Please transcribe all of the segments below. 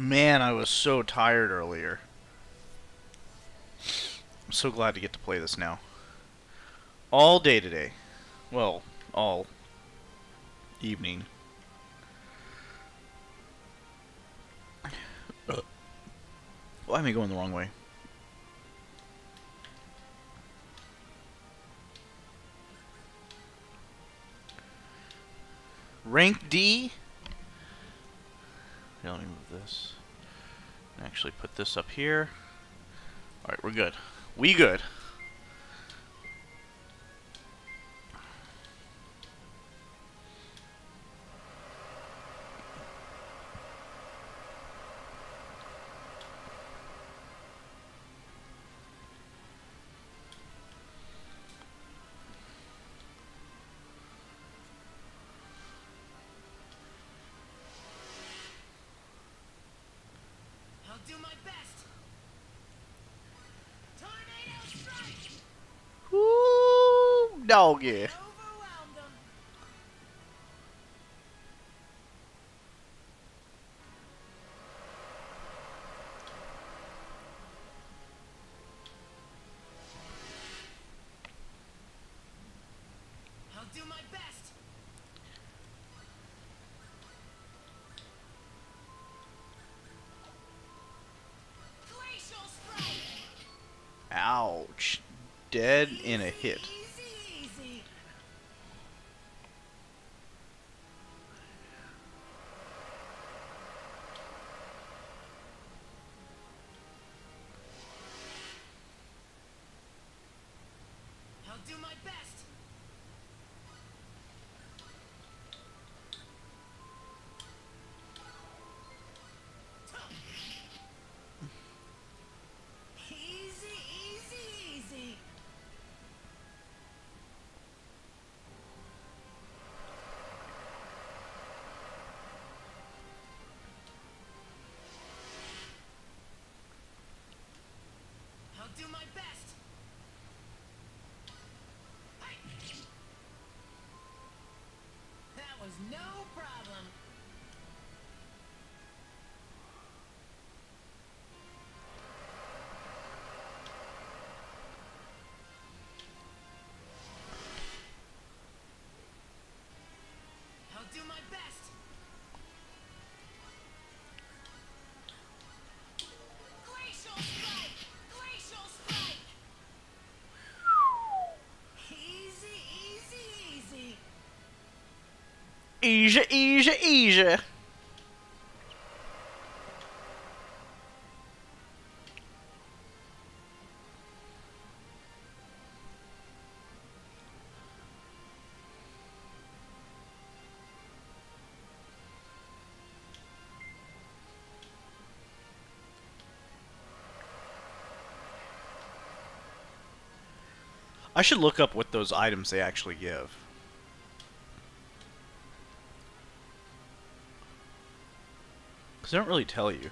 Man, I was so tired earlier. I'm so glad to get to play this now. All day today. Well, all evening. Why am I going the wrong way? Rank D? Let me move this. Actually put this up here. Alright, we're good. We good. I'll do my best. Tornado strike. Woo, doggy. Overwhelmed them. I'll do my best. Glacial strike. Ouch. Dead in a hit. Easy. I'll do my best. Easy. I'll do my best. Hey. That was no problem. I'll do my best. Glacial strike. Easy. Easy. I should look up what those items they actually give. Because they don't really tell you.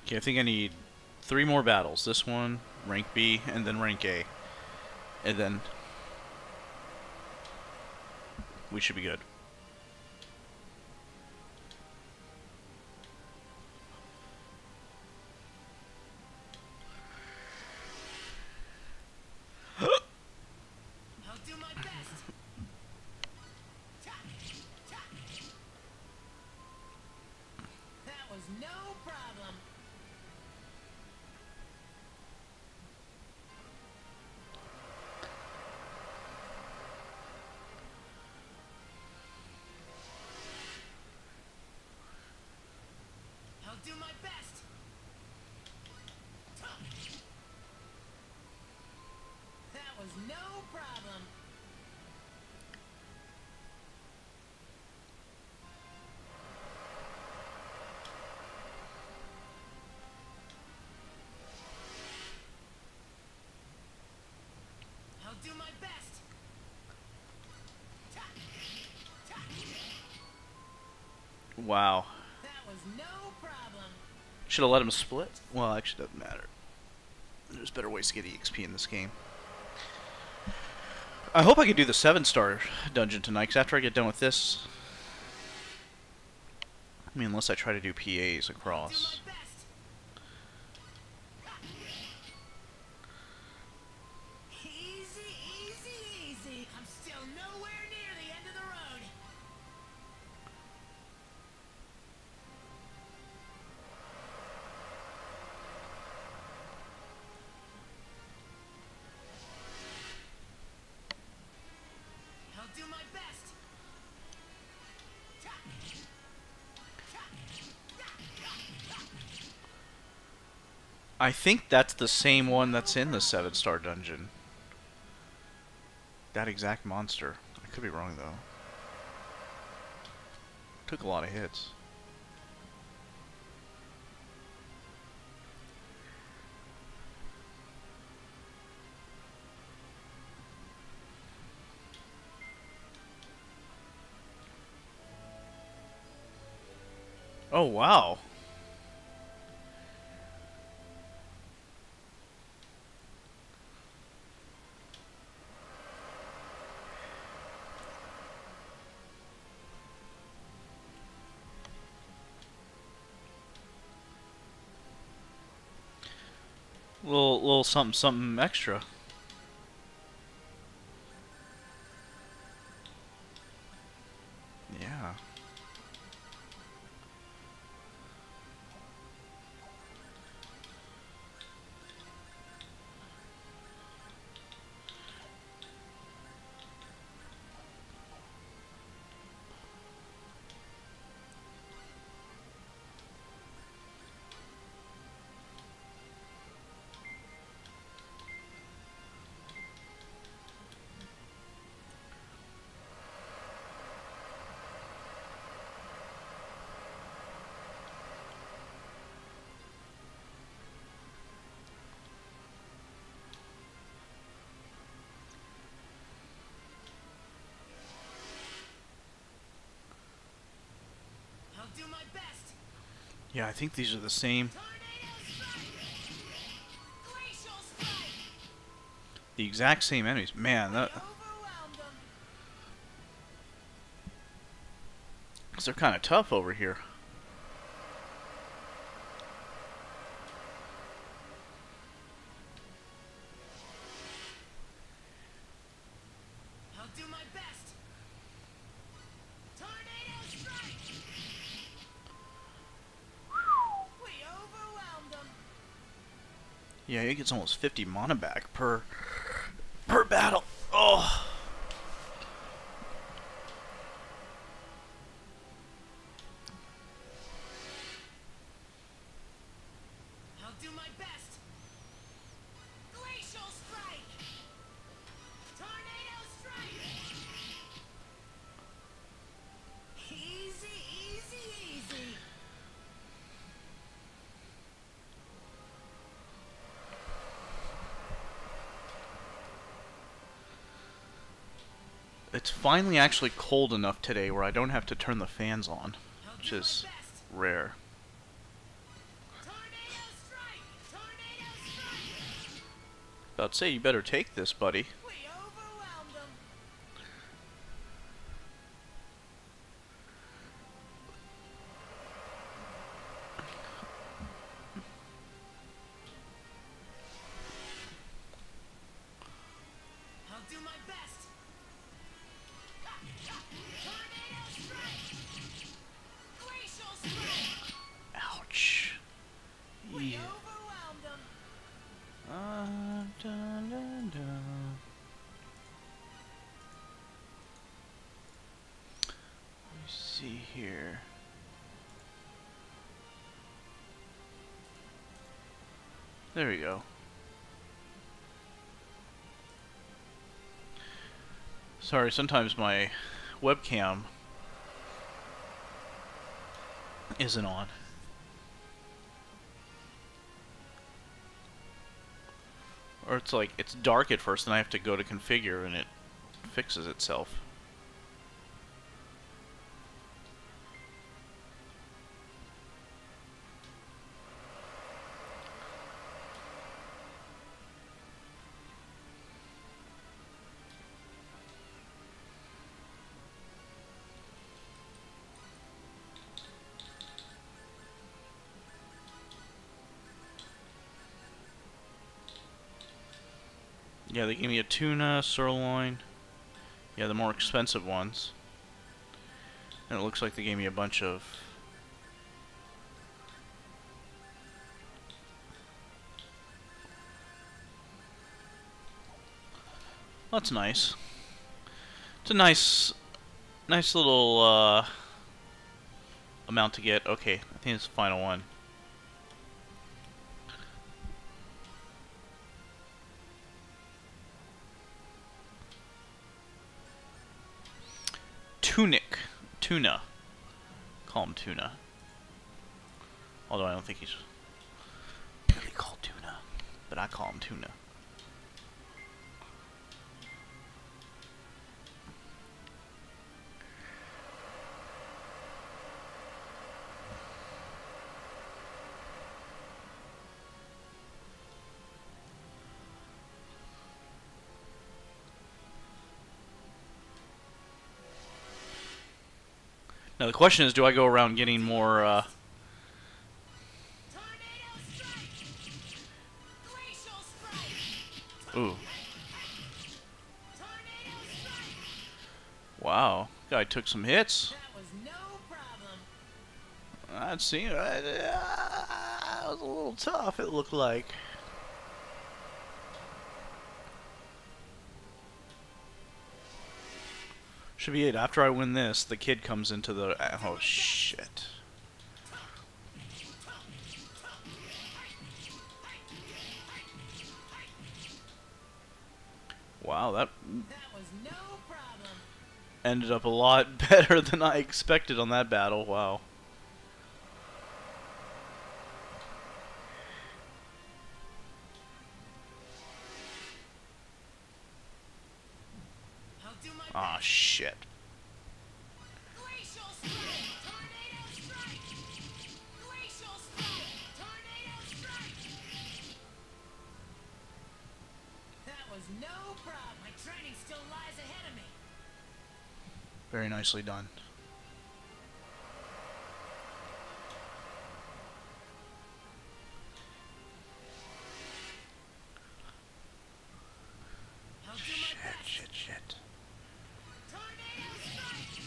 Okay, I think I need 3 more battles. This one, rank B, and then rank A. And then we should be good. I'll do my best. That was no problem. I'll do my best. That was no problem. I'll do my best. Wow. That was no problem. Should have let him split? Well, actually, doesn't matter. There's better ways to get EXP in this game. I hope I can do the 7-star dungeon tonight, because after I get done with this... I mean, unless I try to do PAs across. Do my best. Easy, easy, easy. I'm still nowhere near the end of the road. I'll do my best. I think that's the same one that's in the 7-star dungeon. That exact monster. I could be wrong, though. Took a lot of hits. Oh, wow. Little something extra. Yeah. I'll do my best. Yeah, I think these are the same. Tornado strike. Glacial strike. The exact same enemies. Man, We that... overwhelmed them. Cause they're kind of tough over here. I'll do my best. Tornado strike. We overwhelmed them. Yeah, he gets almost 50 mana back per battle. Oh. I'll do my best. Glacial strike. Tornado strike. Easy, easy, easy. It's finally actually cold enough today where I don't have to turn the fans on, I'll which do my is best. rare. Tornado strike. Tornado strike. About to say, you better take this, buddy. We overwhelmed them. I'll do my best. Tornado strike. Glacial strike. Ouch. We Yeah. overwhelmed them. Dun, dun, dun. Let me see here. There we go. Sorry, sometimes my webcam isn't on. Or it's like, it's dark at first and I have to go to configure and it fixes itself. Yeah, they gave me a tuna, sirloin. Yeah, the more expensive ones. And it looks like they gave me a bunch of... That's nice. It's a nice little amount to get. Okay, I think it's the final one. Tuna. Call him Tuna. Although I don't think he's really called Tuna, but I call him Tuna. Now the question is, do I go around getting more, Tornado strike! Glacial strike! Ooh. Tornado strike! Wow. Guy took some hits. That was no problem. I'd seen it. It was a little tough, it looked like. Should be it. After I win this, the kid comes into the... Oh, shit. Wow, that That was no problem. ended up a lot better than I expected on that battle. Wow. I'll do my Ah, best. shit. Glacial strike! Tornado strike! Glacial strike! Tornado strike! That was no problem. My training still lies ahead of me. Very nicely done. I'll do my best. Shit. Tornado strike!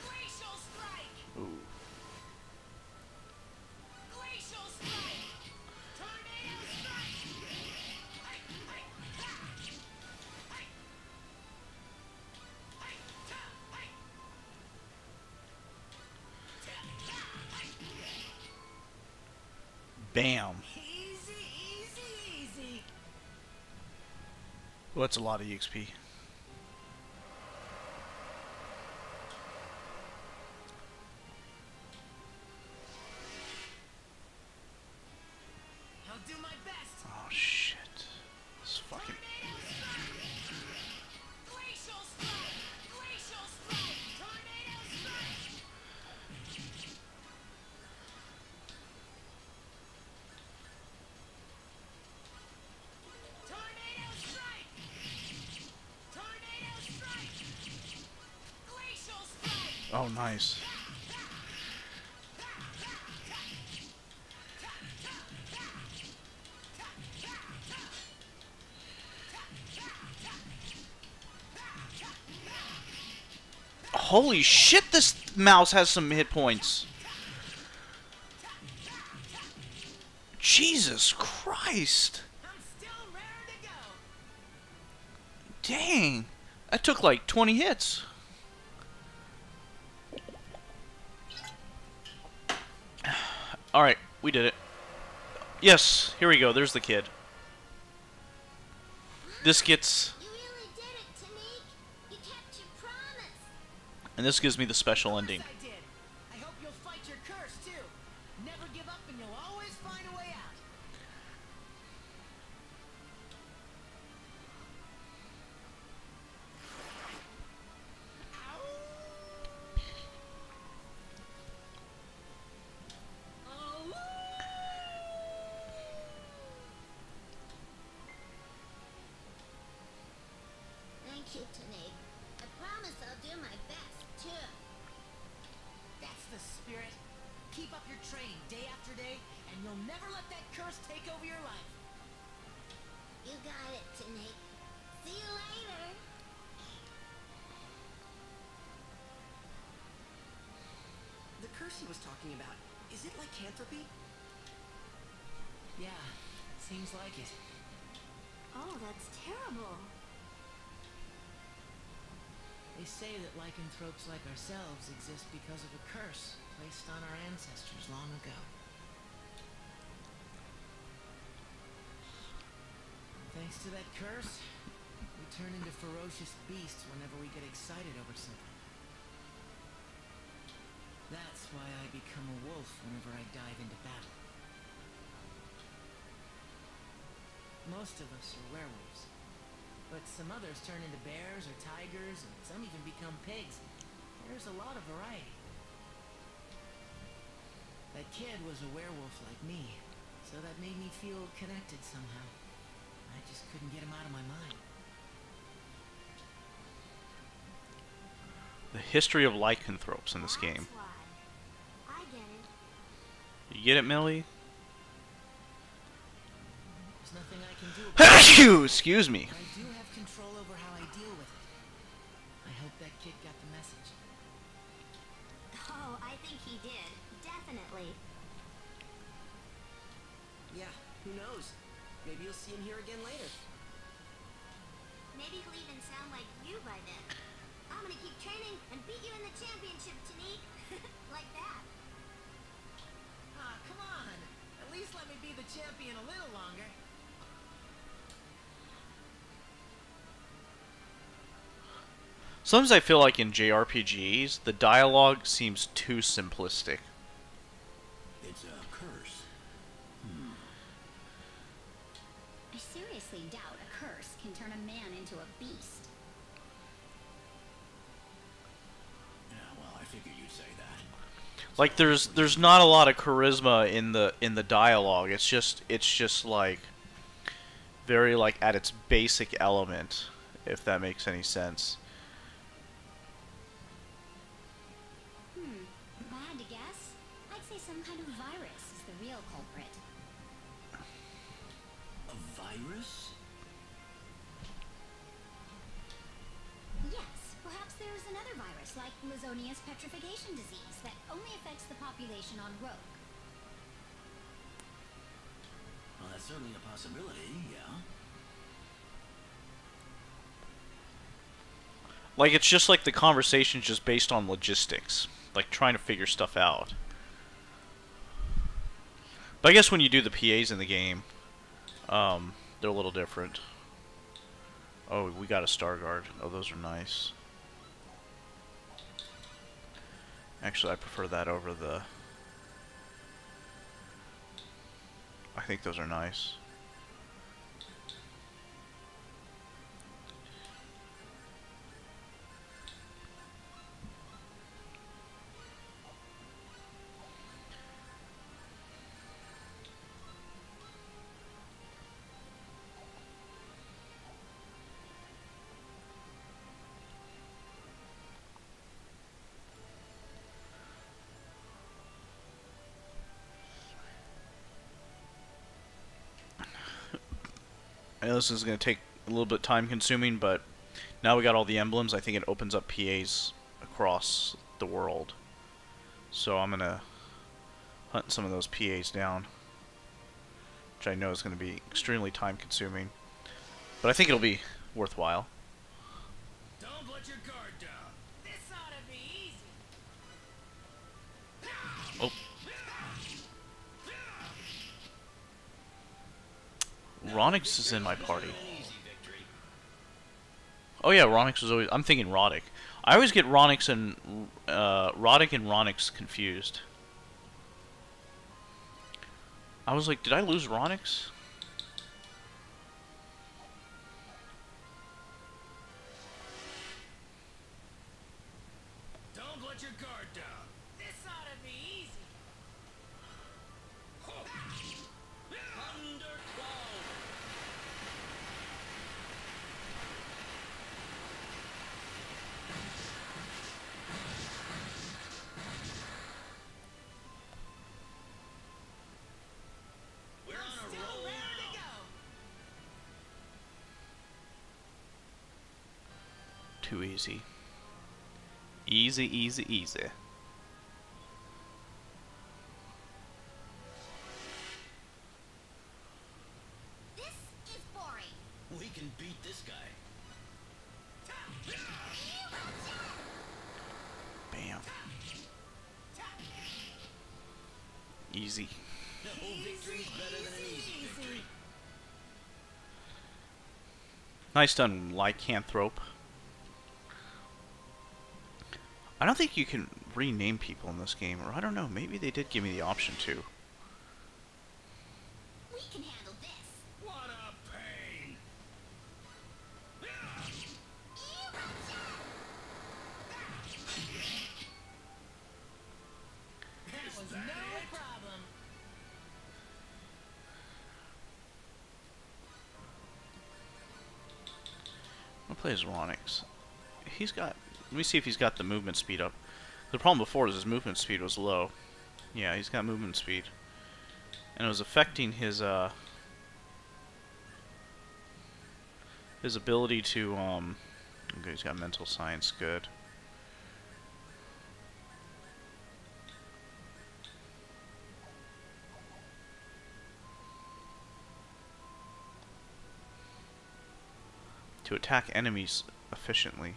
Glacial strike! Ooh. Glacial strike! Tornado strike! Bam. Easy, easy, easy. Well, that's a lot of EXP. I'll do my best. Oh, shit. This fucking... Glacial strike! Glacial strike! Tornado strike! Tornado strike! Tornado strike! Glacial strike! Oh, nice. Holy shit, this mouse has some hit points. Jesus Christ. I'm still raring to go. Dang. That took like 20 hits. Alright, we did it. Yes, here we go. There's the kid. This gets... You really did it, Tanique. You kept your promise. And this gives me the special ending. Yes, I did. I hope you'll fight your curse too. Never give up and you'll always find a way out. Thank you, Tanique. I promise I'll do my best, too. That's the spirit. Keep up your training day after day, and you'll never let that curse take over your life. You got it, Tanape. See you later. The curse he was talking about, is it lycanthropy? Yeah, seems like it. Oh, that's terrible. They say that lycanthropes like ourselves exist because of a curse placed on our ancestors long ago. Thanks to that curse, we turn into ferocious beasts whenever we get excited over something. That's why I become a wolf whenever I dive into battle. Most of us are werewolves, but some others turn into bears or tigers, and some even become pigs. There's a lot of variety. That kid was a werewolf like me, so that made me feel connected somehow. I just couldn't get him out of my mind. The history of lycanthropes in this That's game. why. I get it. You get it, Millie? There's nothing I can do about it. Excuse me. I do have control over how I deal with it. I hope that kid got the message. Oh, I think he did. Definitely. Yeah, who knows? Maybe you'll see him here again later. Maybe he'll even sound like you by then. I'm gonna keep training and beat you in the championship, Tanique. Like that. Ah, come on! At least let me be the champion a little longer. Sometimes I feel like in JRPGs, the dialogue seems too simplistic. It's a curse. I seriously doubt a curse can turn a man into a beast. Yeah, well, I figured you'd say that. Like there's not a lot of charisma in the dialogue. It's just like very like at its basic element, if that makes any sense. If I had to guess, I'd say some kind of virus is the real culprit. A virus? Yes, perhaps there's another virus like Lizonia's petrification disease that only affects the population on Rogue. Well, that's certainly a possibility, yeah. Like it's just like the conversation's just based on logistics, like trying to figure stuff out. But I guess when you do the PAs in the game, they're a little different. Oh, we got a Starguard. Oh, those are nice. Actually, I prefer that over the... I think those are nice. I know this is going to take a little bit time consuming, but now we got all the emblems. I think it opens up PAs across the world. So I'm going to hunt some of those PAs down, which I know is going to be extremely time consuming. But I think it'll be worthwhile. Don't let your guard down. This ought to be easy. Oh. Ronix is in my party. Oh yeah, Ronix was always... I'm thinking Roddick. I always get Ronix and... Roddick and Ronix confused. I was like, did I lose Ronix? Don't let your guard down. This ought to be easy. We're on a roll now. Too easy. Easy, easy, easy. This is boring. We can beat this guy. Bam. Easy. No victory's better than an easy victory. Nice done, Lycanthrope. I don't think you can rename people in this game, or I don't know, maybe they did give me the option to. We can handle this. What a pain! That was no problem. I'll play as Ronix. He's got... Let me see if he's got the movement speed up. The problem before is his movement speed was low. Yeah, he's got movement speed. And it was affecting his ability to, okay, he's got mental science, good. To attack enemies efficiently.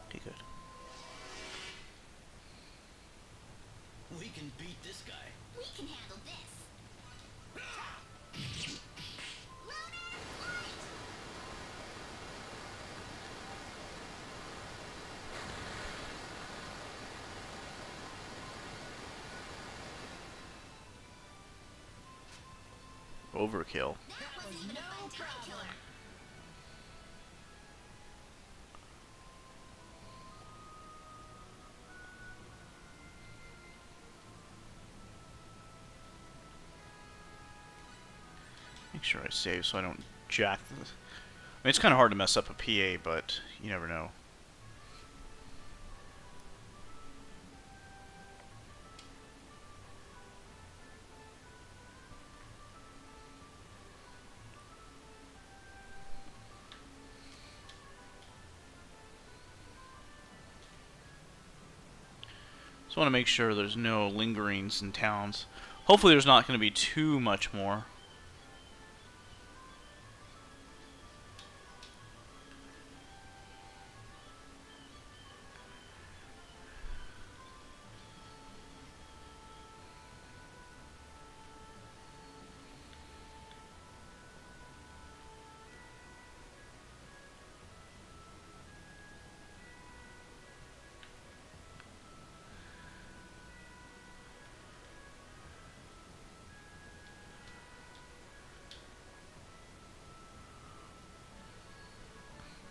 Okay, good. We can beat this guy. We can handle this. Overkill. That was even a fun time killer. Make sure I save so I don't jack this. I mean, it's kind of hard to mess up a PA, but you never know. Just want to make sure there's no lingerings in towns. Hopefully there's not going to be too much more.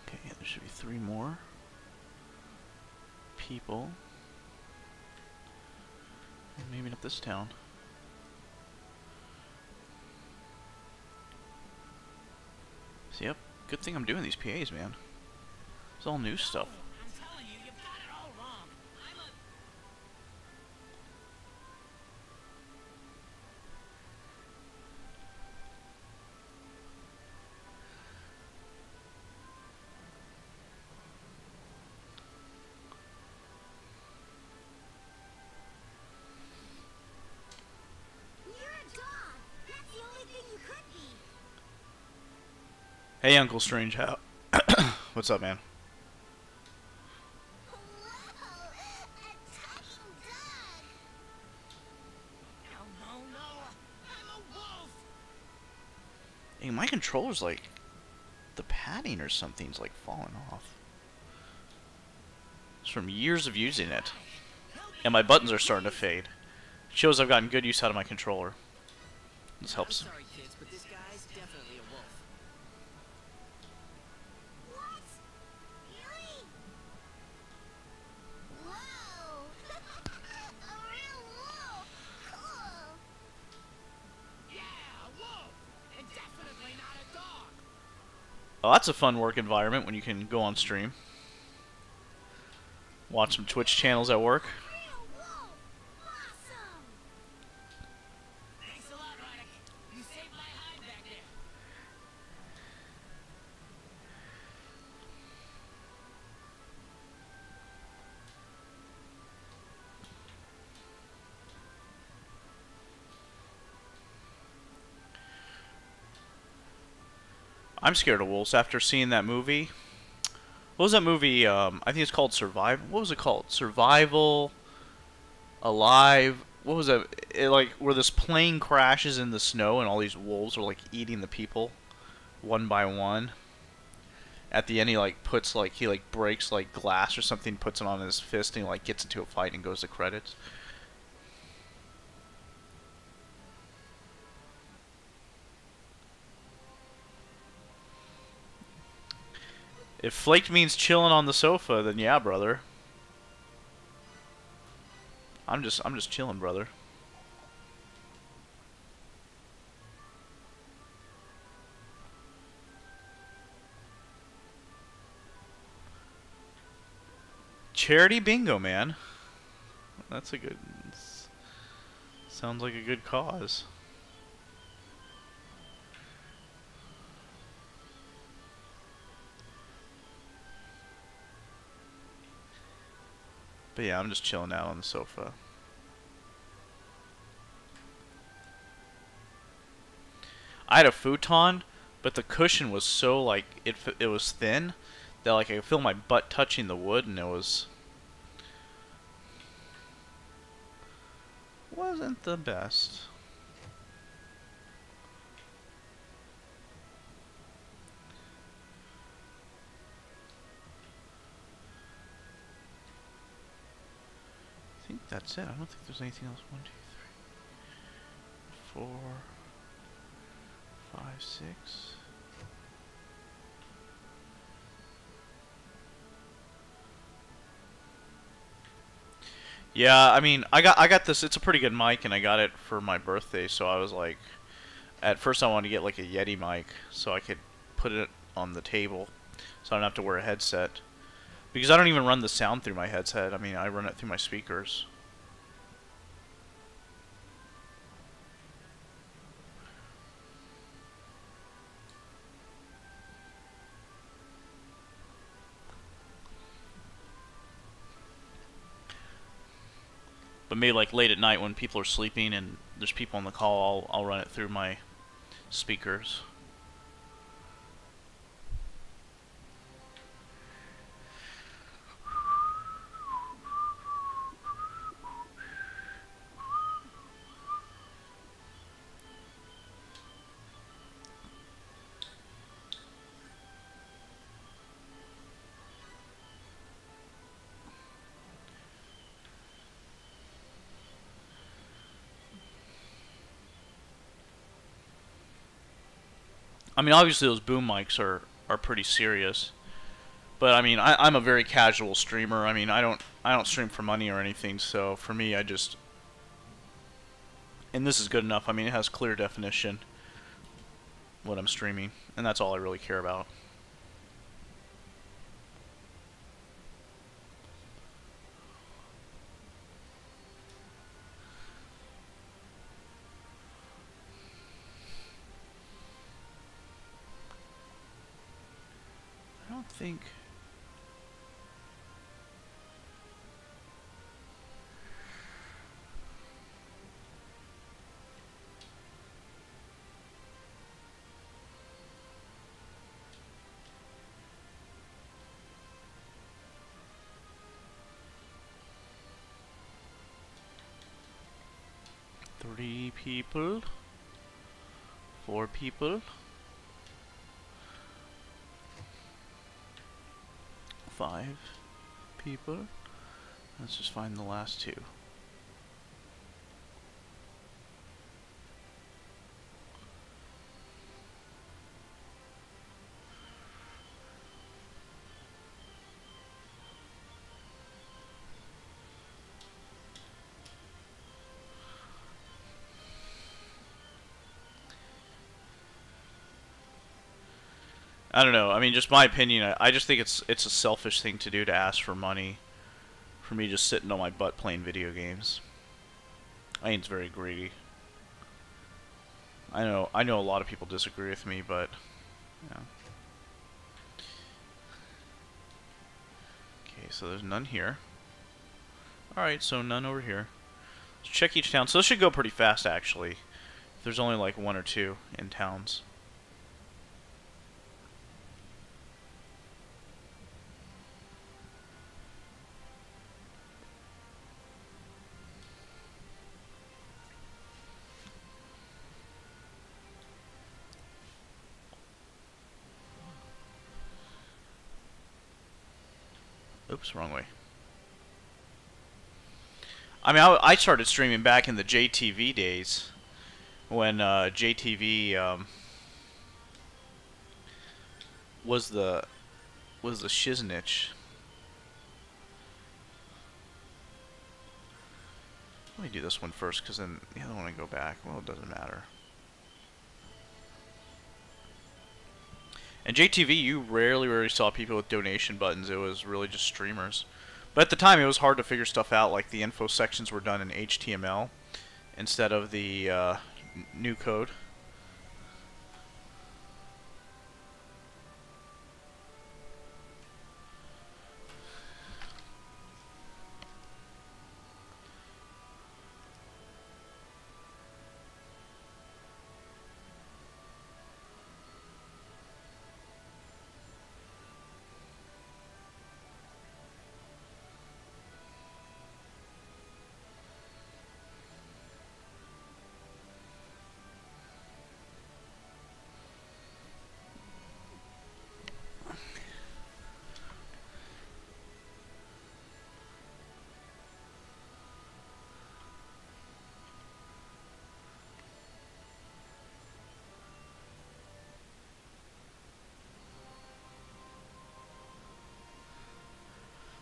Okay, there should be 3 more people. Maybe not this town. So, yep, good thing I'm doing these PAs, man. It's all new stuff. I'm telling you, you've got it all wrong. I'm a... You're a dog. That's the only thing you could be. Hey, Uncle Strange, how? What's up, man? Whoa, a talking dog. No, no. I'm a wolf. Hey, my controller's like... The padding or something's like falling off. It's from years of using it. And my buttons are starting to fade. It shows I've gotten good use out of my controller. This helps. I'm sorry, kids, but this guy's definitely a wolf. What? Really? Whoa. A real wolf. Cool. Yeah, a wolf! And definitely not a dog! Oh, that's a fun work environment when you can go on stream. Watch some Twitch channels at work. Real wolf. Awesome. Thanks a lot, Roddick. You saved my hide back there. I'm scared of wolves after seeing that movie. What was that movie? I think it's called Survive. What was it called? Survival, Alive. What was that? Like where this plane crashes in the snow and all these wolves are like eating the people, one by one. At the end, he like puts like he like breaks like glass or something, puts it on his fist, and he like gets into a fight and goes to credits. If flaked means chilling on the sofa, then yeah, brother. I'm just chilling, brother. Charity bingo, man. That's a good. Sounds like a good cause. But yeah, I'm just chilling out on the sofa. I had a futon, but the cushion was so like it was thin that like I could feel my butt touching the wood, and it wasn't the best. I think that's it. I don't think there's anything else. 1, 2, 3, 4, 5, 6. Yeah, I mean, I got this. It's a pretty good mic, and I got it for my birthday. So I was like, at first I wanted to get like a Yeti mic, so I could put it on the table, so I don't have to wear a headset. Because I don't even run the sound through my headset. I mean, I run it through my speakers. But maybe like late at night when people are sleeping and there's people on the call, I'll run it through my speakers. I mean, obviously those boom mics are pretty serious, but I mean, I'm a very casual streamer. I mean, I don't stream for money or anything, so for me, I just, and this is good enough. I mean, it has clear definition what I'm streaming, and that's all I really care about. I don't think. Three people, 4 people, 5 people. Let's just find the last 2. I don't know. I mean, just my opinion. I just think it's a selfish thing to do to ask for money for me just sitting on my butt playing video games. I think it's very greedy. I know a lot of people disagree with me, but yeah. Okay, so there's none here. Alright, so none over here. Let's check each town. So this should go pretty fast, actually. If there's only like 1 or 2 in towns. Oops, wrong way. I mean, I started streaming back in the JTV days, when JTV was the shiznitch. Let me do this one first, because then the other one I go back. Well, it doesn't matter. And JTV, you rarely saw people with donation buttons. It was really just streamers. But at the time, it was hard to figure stuff out. Like, the info sections were done in HTML instead of the new code.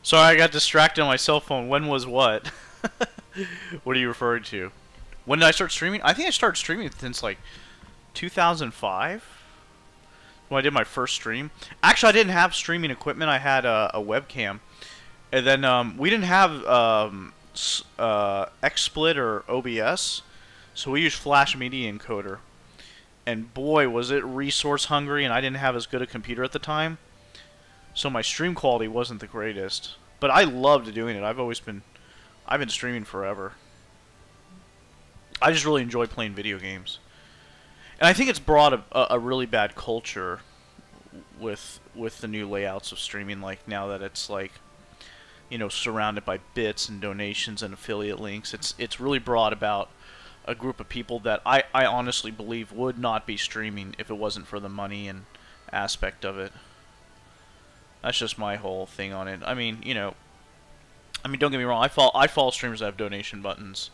Sorry, I got distracted on my cell phone. When was what? What are you referring to? When did I start streaming? I think I started streaming since like 2005. When I did my first stream. Actually, I didn't have streaming equipment. I had a webcam. And then we didn't have XSplit or OBS. So we used Flash Media Encoder. And boy, was it resource hungry, and I didn't have as good a computer at the time. So my stream quality wasn't the greatest. But I loved doing it. I've been streaming forever. I just really enjoy playing video games. And I think it's brought a really bad culture with the new layouts of streaming, like now that it's like, you know, surrounded by bits and donations and affiliate links. It's really brought about a group of people that I honestly believe would not be streaming if it wasn't for the money and aspect of it. That's just my whole thing on it. I mean, you know, don't get me wrong. I follow streamers that have donation buttons.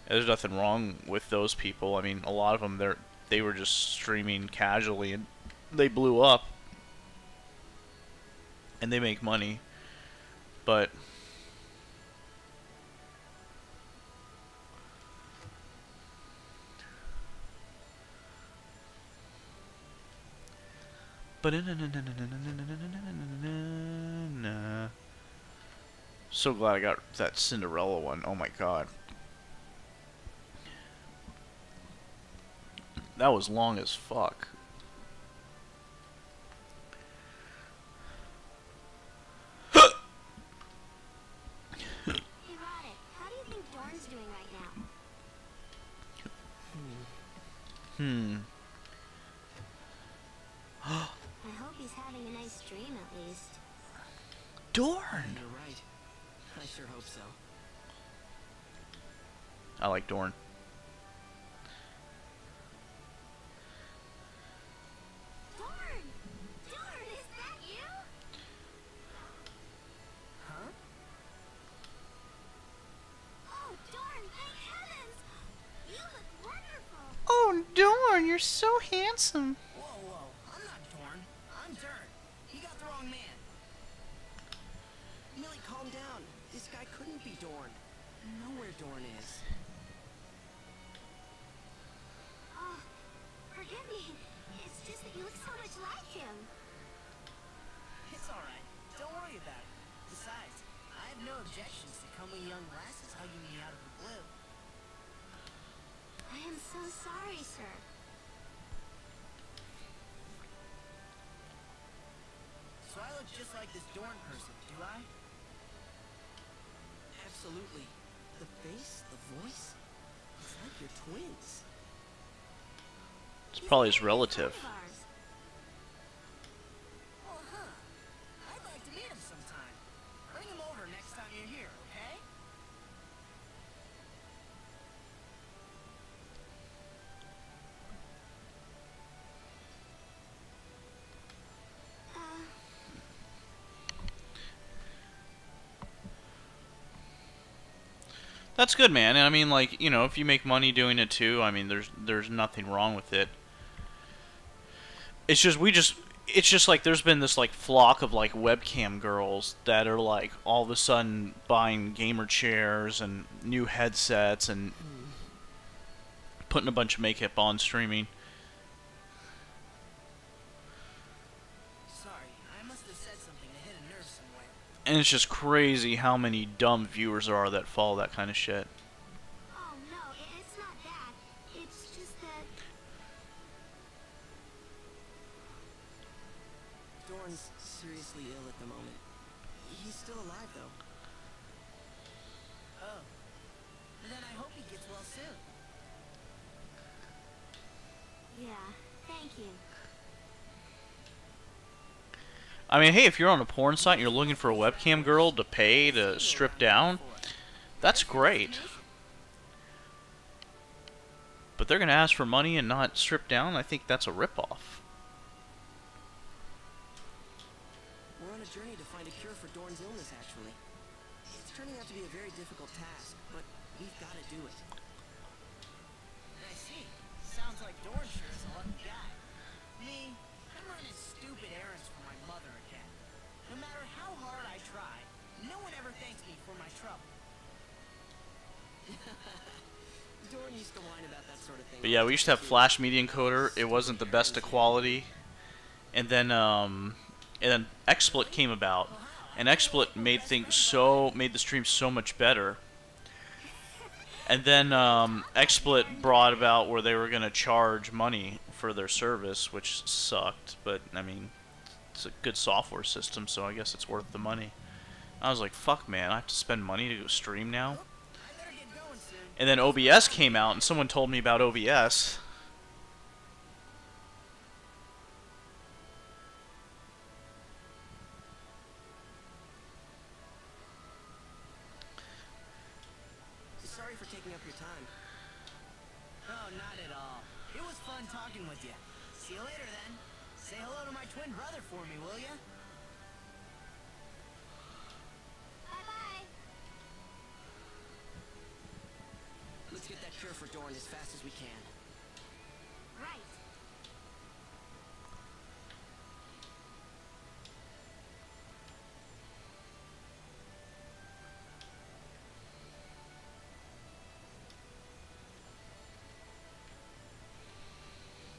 There's nothing wrong with those people. I mean, a lot of them they were just streaming casually and they blew up and they make money. But so glad I got that Cinderella one. Oh my god. That was long as fuck. Hey, Roddick, how do you think Dorn's doing right now? I hope he's having a nice stream at least. Dorn! You're right. I sure hope so. I like Dorn. Dorn! Dorn, is that you? Huh? Oh, Dorn, thank heavens! You look wonderful! Oh, Dorn, you're so handsome. Whoa, whoa. I'm not Dorn. I'm Dern. You got the wrong man. Millie, calm down. This guy couldn't be Dorn. I know where Dorn is. Oh, forgive me. It's just that you look so much like him. It's alright. Don't worry about it. Besides, I have no objections to comely young lasses hugging me out of the blue. I am so sorry, sir. So I look just like this Dorn person, do I? Absolutely. The face, the voice, it's like you're twins. It's probably his relative. Oh, huh. I'd like to meet him sometime. Bring him over next time you're here, okay? That's good, man. And I mean, like, you know, if you make money doing it too, I mean, there's nothing wrong with it. It's just it's just like there's been this like flock of like webcam girls that are like all of a sudden buying gamer chairs and new headsets and putting a bunch of makeup on streaming. Sorry, I must have said something to hit a nerve somewhere. And it's just crazy how many dumb viewers there are that follow that kind of shit. Oh no, it's not that. It's just that. Dorn's seriously ill at the moment. He's still alive, though. Oh. Then I hope he gets well soon. Yeah, thank you. I mean, hey, if you're on a porn site and you're looking for a webcam girl to pay to strip down, that's great. But they're going to ask for money and not strip down? I think that's a ripoff. We're on a journey to find a cure for Dorn's illness, actually. It's turning out to be a very difficult task, but we've got to do it. I see. Sounds like Dorn sure is a lucky guy. Me, I'm running stupid errands for my mother again. No matter how hard I try, no one ever thanks me for my trouble. Dorn used to whine about that sort of thing. But yeah, we used to have Flash Media Encoder. It wasn't the best of quality. And then XSplit came about. And XSplit made the stream so much better. And then XSplit brought about where they were going to charge money for their service, which sucked. But, I mean, it's a good software system, so I guess it's worth the money. I was like, fuck, man, I have to spend money to go stream now? And then OBS came out, and someone told me about OBS. Sorry for taking up your time. Oh, not at all. It was fun talking with you. See you later, then. Say hello to my twin brother for me, will ya? Bye-bye. Let's get that cure for Dorn as fast as we can. Right.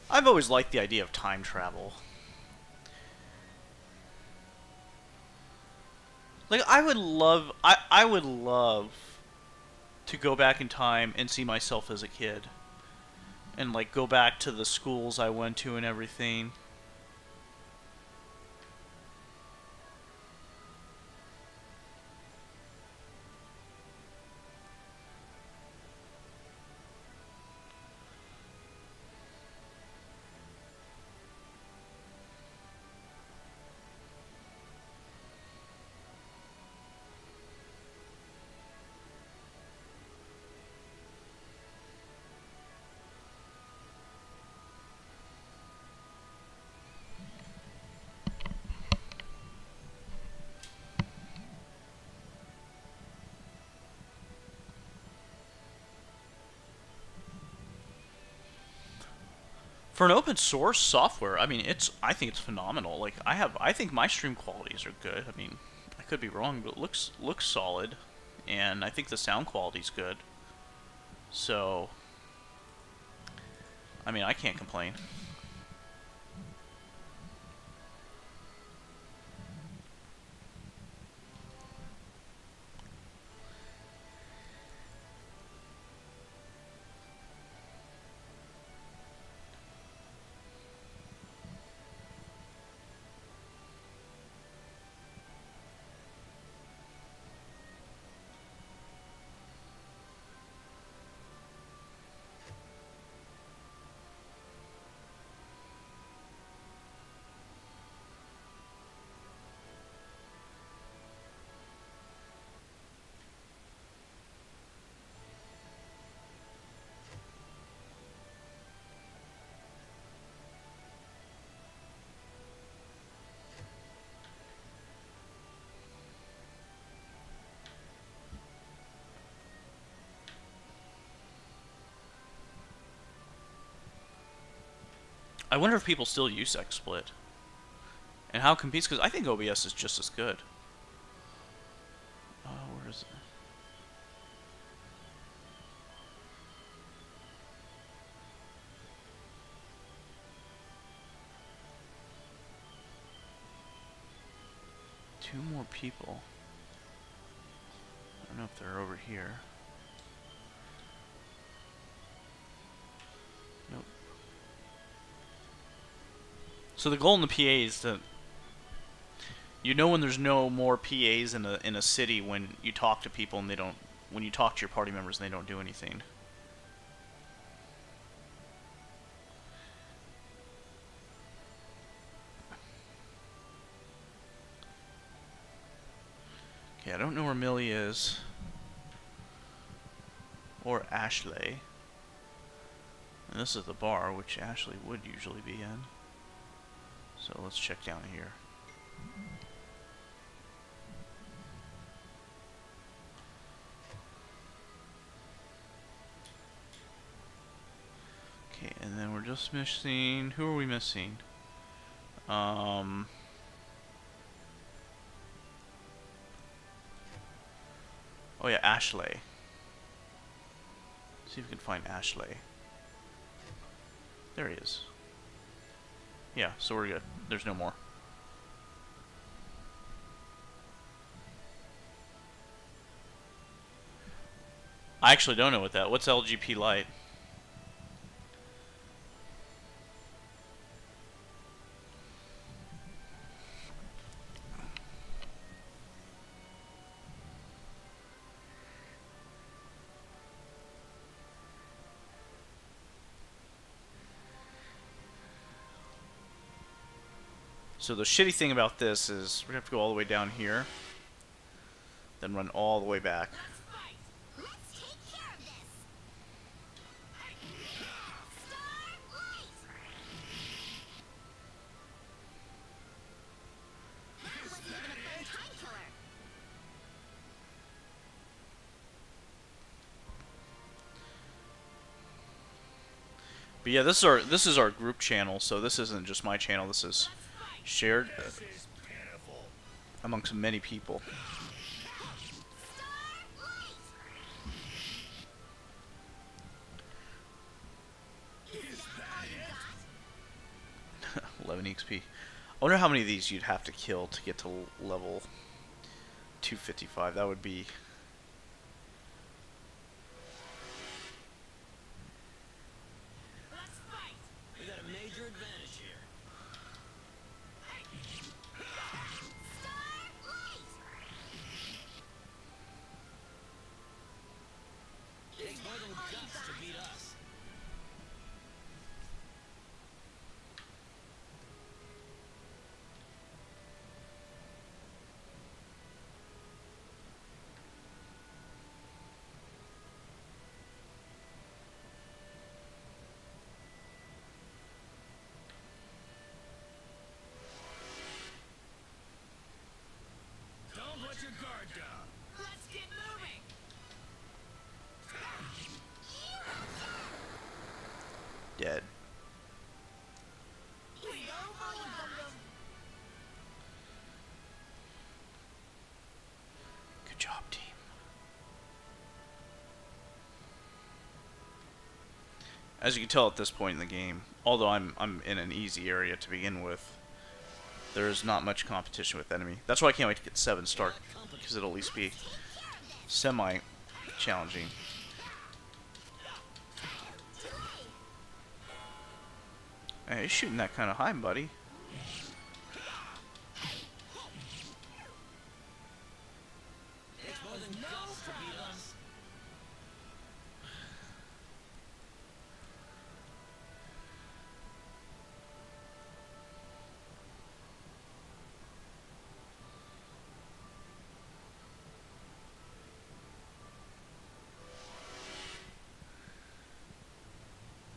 I've always liked the idea of time travel. Like, I would love to go back in time and see myself as a kid. And, like, go back to the schools I went to and everything. For an open source software, I mean, I think it's phenomenal. Like, I think my stream qualities are good. I mean, I could be wrong, but it looks solid, and I think the sound quality's good. So, I mean, I can't complain. I wonder if people still use XSplit. And how it competes, because I think OBS is just as good. Where is it? Two more people. I don't know if they're over here. Nope. So the goal in the PA is to, you know, when there's no more PAs in a city when you talk to people and they don't, when you talk to your party members and they don't do anything. Okay, I don't know where Millie is. Or Ashley. And this is the bar, which Ashley would usually be in. So let's check down here. Okay, and then we're just missing... Who are we missing? Oh yeah, Ashley. See if we can find Ashley. There he is. Yeah, so we're good. There's no more. I actually don't know what that. What's LGP Lite? So the shitty thing about this is we're gonna have to go all the way down here, then run all the way back. Let's take care of this. Starlight! That wasn't even a fun time killer. But yeah, this is our group channel, so this isn't just my channel. This is shared amongst many people. Starlight! 11 XP. I wonder how many of these you'd have to kill to get to level 255. That would be... Let's fight! We got a major advantage here. Takes more than guts to beat us. Don't let your guard down. Let's get moving! dead. Good job, team. As you can tell at this point in the game, although I'm in an easy area to begin with, there's not much competition with enemy. That's why I can't wait to get 7 star, because it'll at least be semi-challenging. Hey, you're shooting that kind of high, buddy. Takes more than guts to beat us.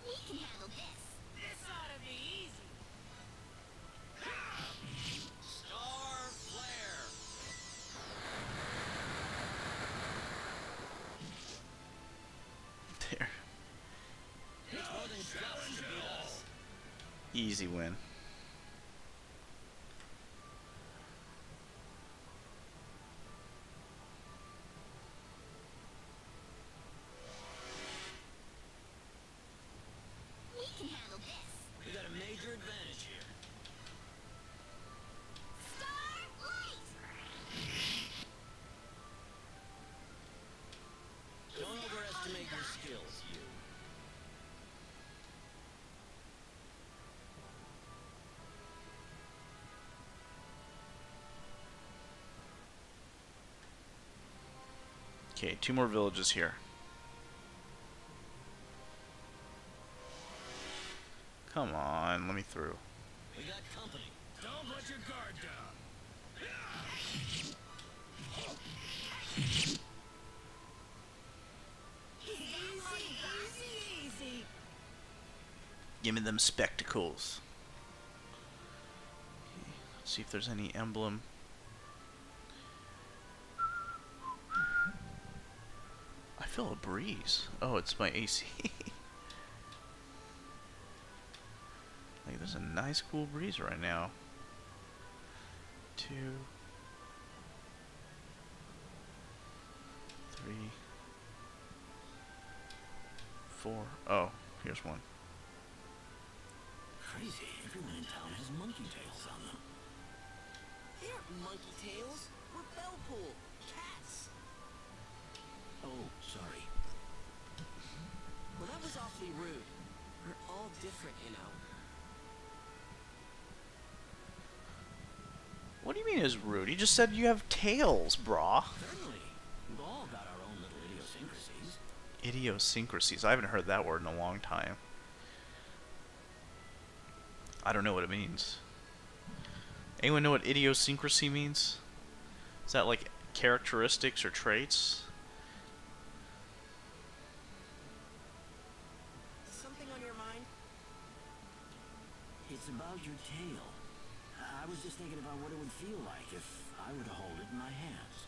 We can handle this. This ought to be easy. Easy win. We can handle this. We got a major advantage here. Starlight! Don't overestimate your skills, you. Okay, 2 more villages here. Come on, let me through. We got company. Don't let your guard down. Easy. Give me them spectacles. Okay, let's see if there's any emblem. I feel a breeze. Oh, it's my AC. Like, there's a nice cool breeze right now. 2, 3, 4. Oh, here's one. Crazy. Everyone in town has monkey tails on them. They aren't monkey tails. We're Bellpool. Cats. Oh, sorry. Well, that was awfully rude. We're all different, you know. What do you mean is rude? You just said you have tails, brah. Certainly. We've all got our own little idiosyncrasies. Idiosyncrasies. I haven't heard that word in a long time. I don't know what it means. Anyone know what idiosyncrasy means? Is that like characteristics or traits? Something on your mind? It's about your tail. I was just thinking about what it would feel like if I were to hold it in my hands.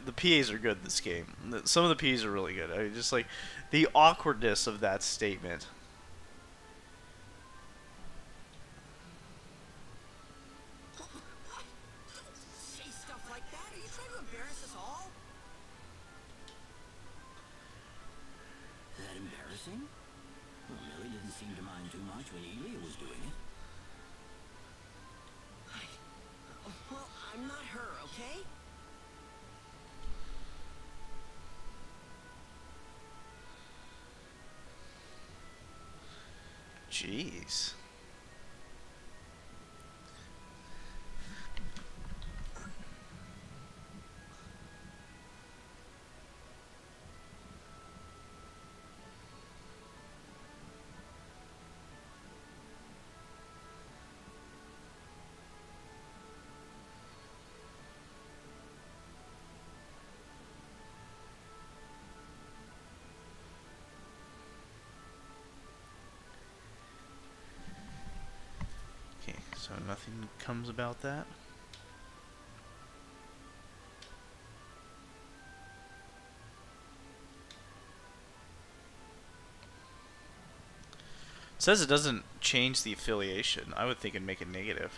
The PAs are good this game. Some of the PAs are really good. I mean, just like the awkwardness of that statement. Say stuff like that? Are you trying to embarrass us all? Is that embarrassing? Well, Millie didn't seem to mind too much when Elia was doing it. Well, I'm not her, okay? Jeez. Okay, so nothing comes about that. It says it doesn't change the affiliation. I would think it'd make it negative.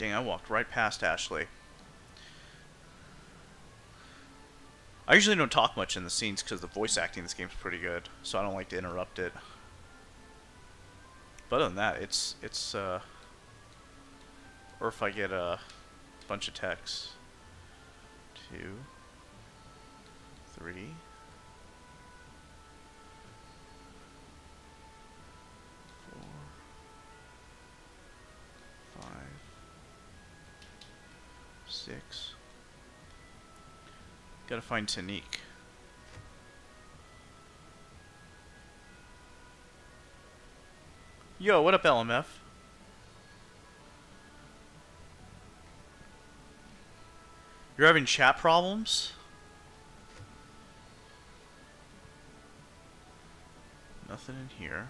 Dang, I walked right past Ashley. I usually don't talk much in the scenes because the voice acting in this game is pretty good, so I don't like to interrupt it. But other than that, it's or if I get a bunch of texts. 2, 3. 4, 5, 6. Gotta find Tanique. Yo, what up, LMF? You're having chat problems? Nothing in here.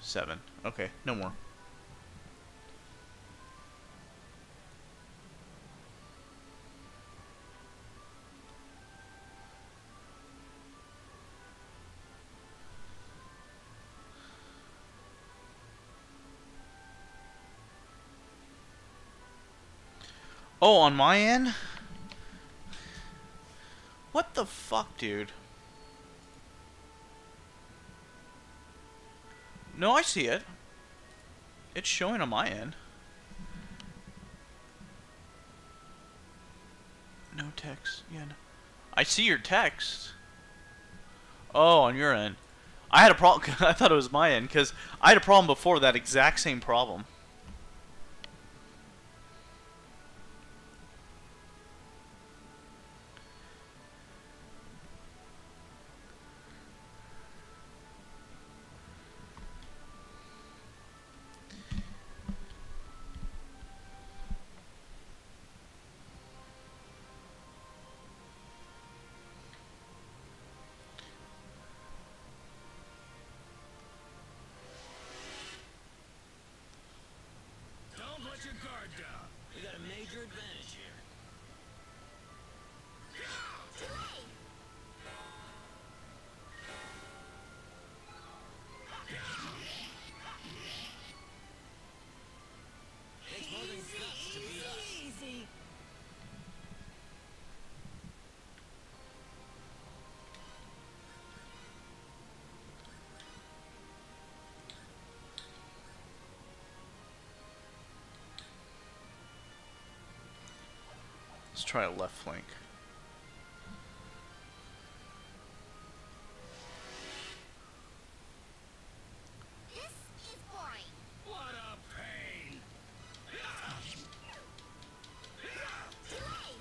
Seven. Okay, no more. Oh, on my end? What the fuck, dude? No, I see it. It's showing on my end. No text. Yeah. No. I see your text. Oh, on your end. I had a problem. I thought it was my end because I had a problem before, that exact same problem. Don't let your guard down. We got a major advantage here. Takes more than guts to beat us. Easy. Let's try a left flank. This is boring. What a pain! Too late.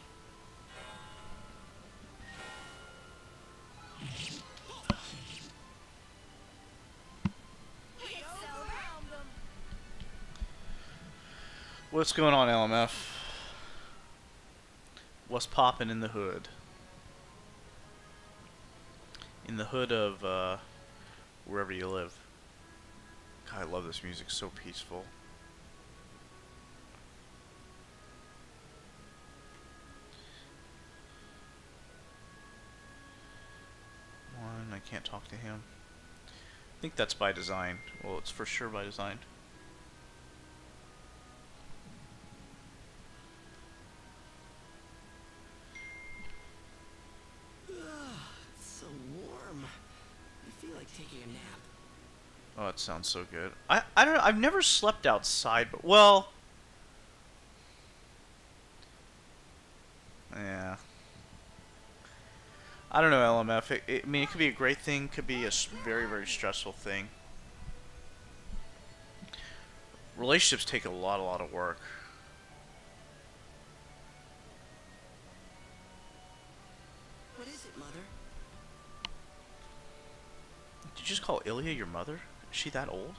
It's over. Found them. What's going on, LMF? What's poppin' in the hood? In the hood of wherever you live. God, I love this music. So peaceful. One, I can't talk to him. I think that's by design. Well, it's for sure by design. It's so warm. I feel like taking a nap. Oh, it sounds so good. I don't know. I've never slept outside, but well, yeah. I don't know, LMF. I mean, it could be a great thing. Could be a very, very stressful thing. Relationships take a lot of work. What is it, Mother? Did you just call Ilya your mother? Is she that old?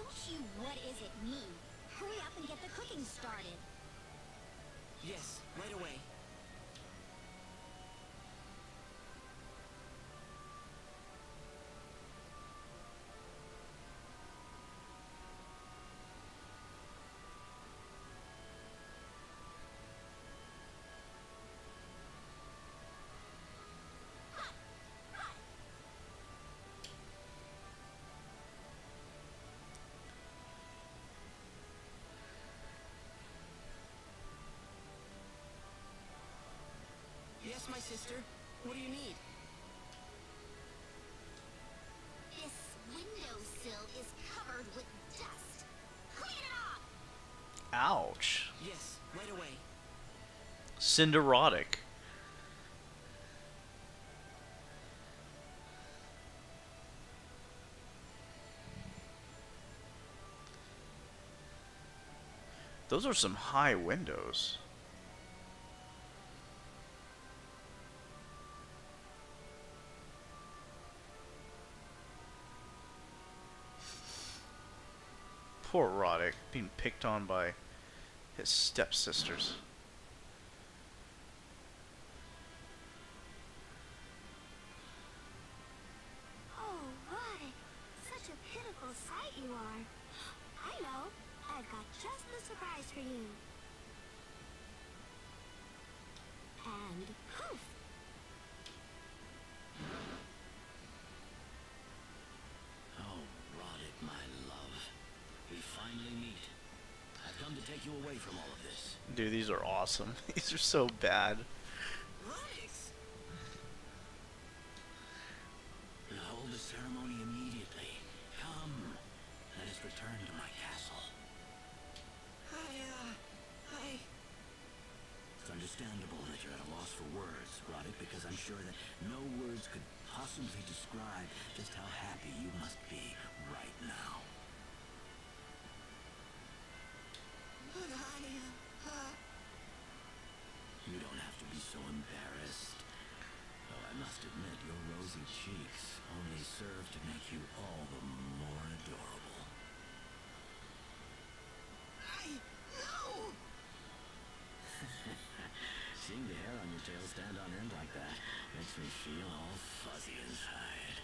Don't you what is it mean? Hurry up and get the cooking started. Yes, right away. Yes, my sister. What do you need? This windowsill is covered with dust. Clean it off! Ouch. Yes, right away. Cinderotic. Those are some high windows. Poor Roddick, being picked on by his stepsisters. Oh, Roddick. Such a pitiful sight you are. I know. I've got just the surprise for you. And poof! Oh, Roddick, my love. We finally meet. I've come to take you away from all of this. Dude, these are awesome. These are so bad. Rodix! Hold the ceremony immediately. Come. Let us return to my castle. It's understandable that you're at a loss for words, Roddick, because I'm sure that no words could possibly describe just how happy you must be right now. You don't have to be so embarrassed. Though I must admit, your rosy cheeks only serve to make you all the more adorable. No! Seeing the hair on your tail stand on end like that makes me feel all fuzzy inside.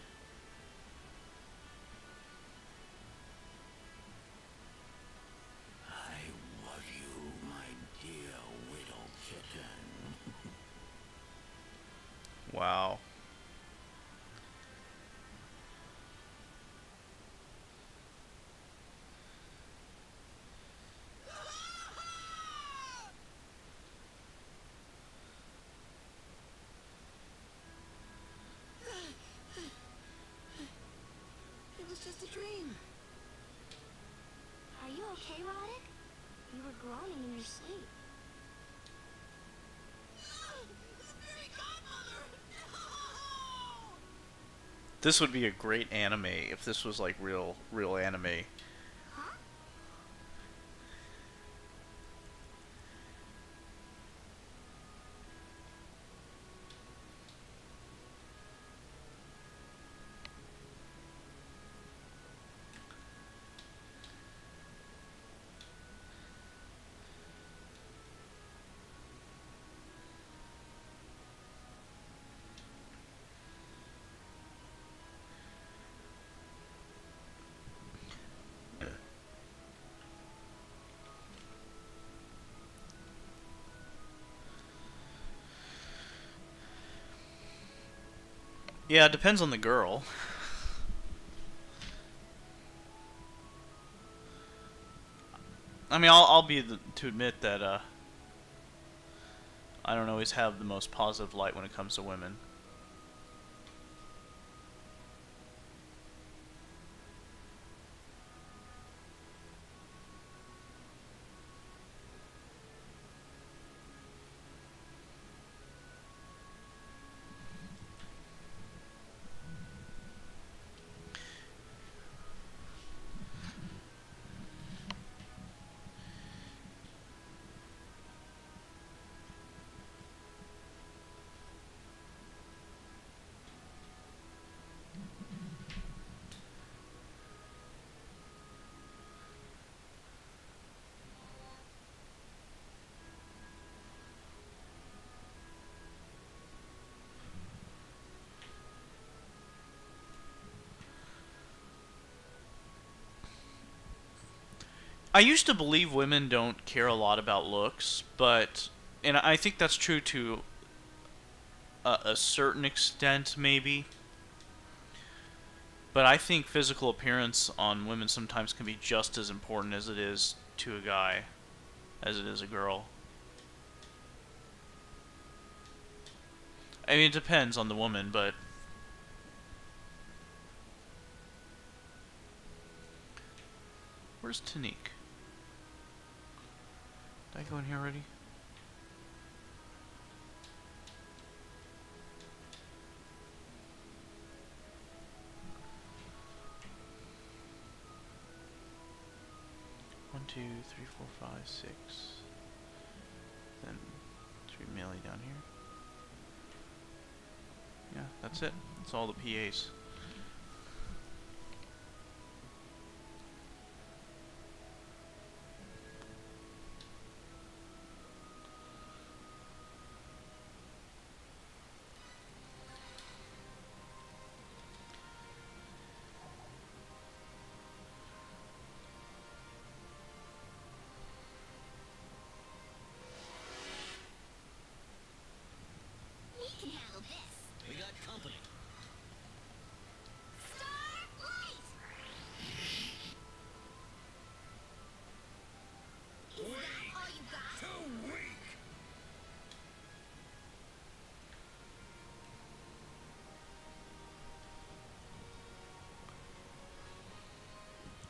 I love you, my dear widow kitten. Wow. It was just a dream. Are you okay, Roddick? You were groaning in your sleep. Fairy godmother! No! This would be a great anime if this was like real anime. Huh? Yeah, it depends on the girl. I mean, I'll be to admit that I don't always have the most positive light when it comes to women. I used to believe women don't care a lot about looks, but and I think that's true to a certain extent, maybe. But I think physical appearance on women sometimes can be just as important as it is to a guy, as it is a girl. I mean, it depends on the woman, but... Where's Tanique? Did I go in here already? One, two, three, four, five, six. Then 3 melee down here. Yeah, that's it. That's all the PAs. We can handle this. We got company. Starlight! Is that all you got? Too weak.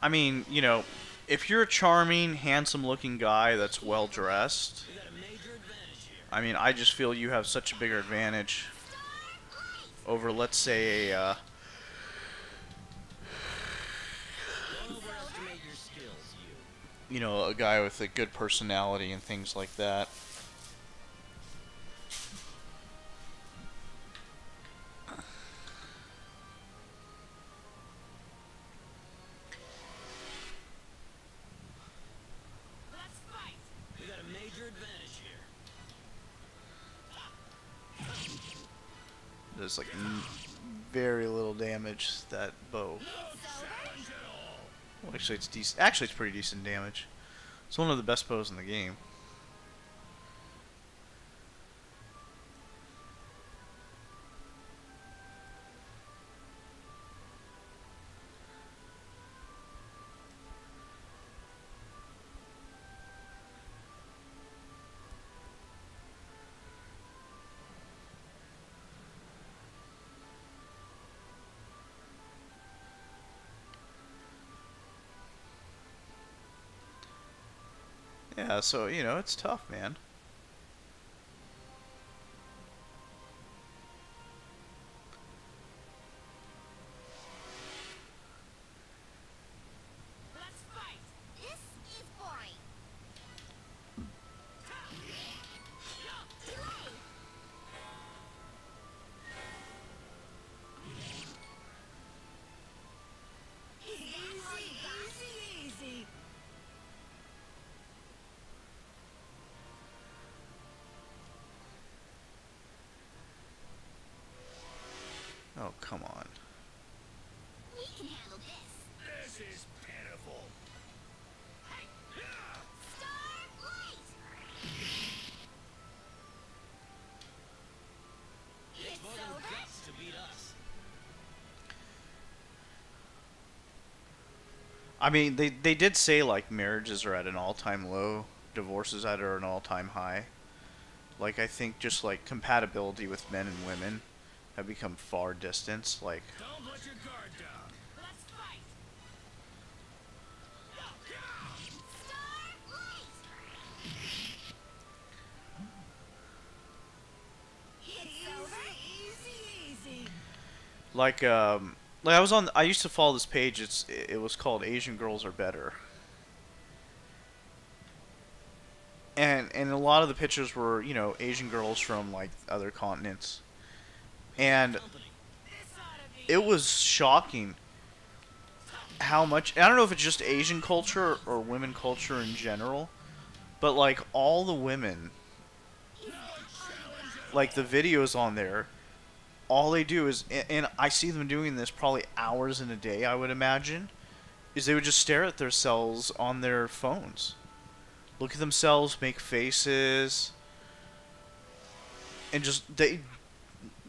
I mean, you know, if you're a charming, handsome-looking guy that's well-dressed, We got a major advantage here. I mean, I just feel you have such a bigger advantage over, let's say, a, Don't overestimate your skills, you. you know, a guy with a good personality and things like that. Let's fight! We got a major advantage here. There's like very little damage that bow. Well, actually, it's decent. Actually, it's pretty decent damage. It's one of the best bows in the game. Yeah, so, you know, it's tough, man. Let's fight! This is boring. Delay. Easy! Oh, come on. We can handle this. This is pitiful. Starlight! It's more than guts to beat us. I mean, they did say, like, marriages are at an all-time low, divorces at an all-time high. Like, I think just, like, compatibility with men and women have become far distant. Like, Don't let your guard down. Let's fight! Starlight! Easy! like I used to follow this page. It was called Asian Girls Are Better. And a lot of the pictures were, you know, Asian girls from, like, other continents. And Company. This ought to be it was shocking how much, I don't know if it's just Asian culture or women culture in general, but, like, all the women, like, the videos on there, all they do is, and I see them doing this probably hours in a day, I would imagine, is they would just stare at themselves on their phones. Look at themselves, make faces, and just they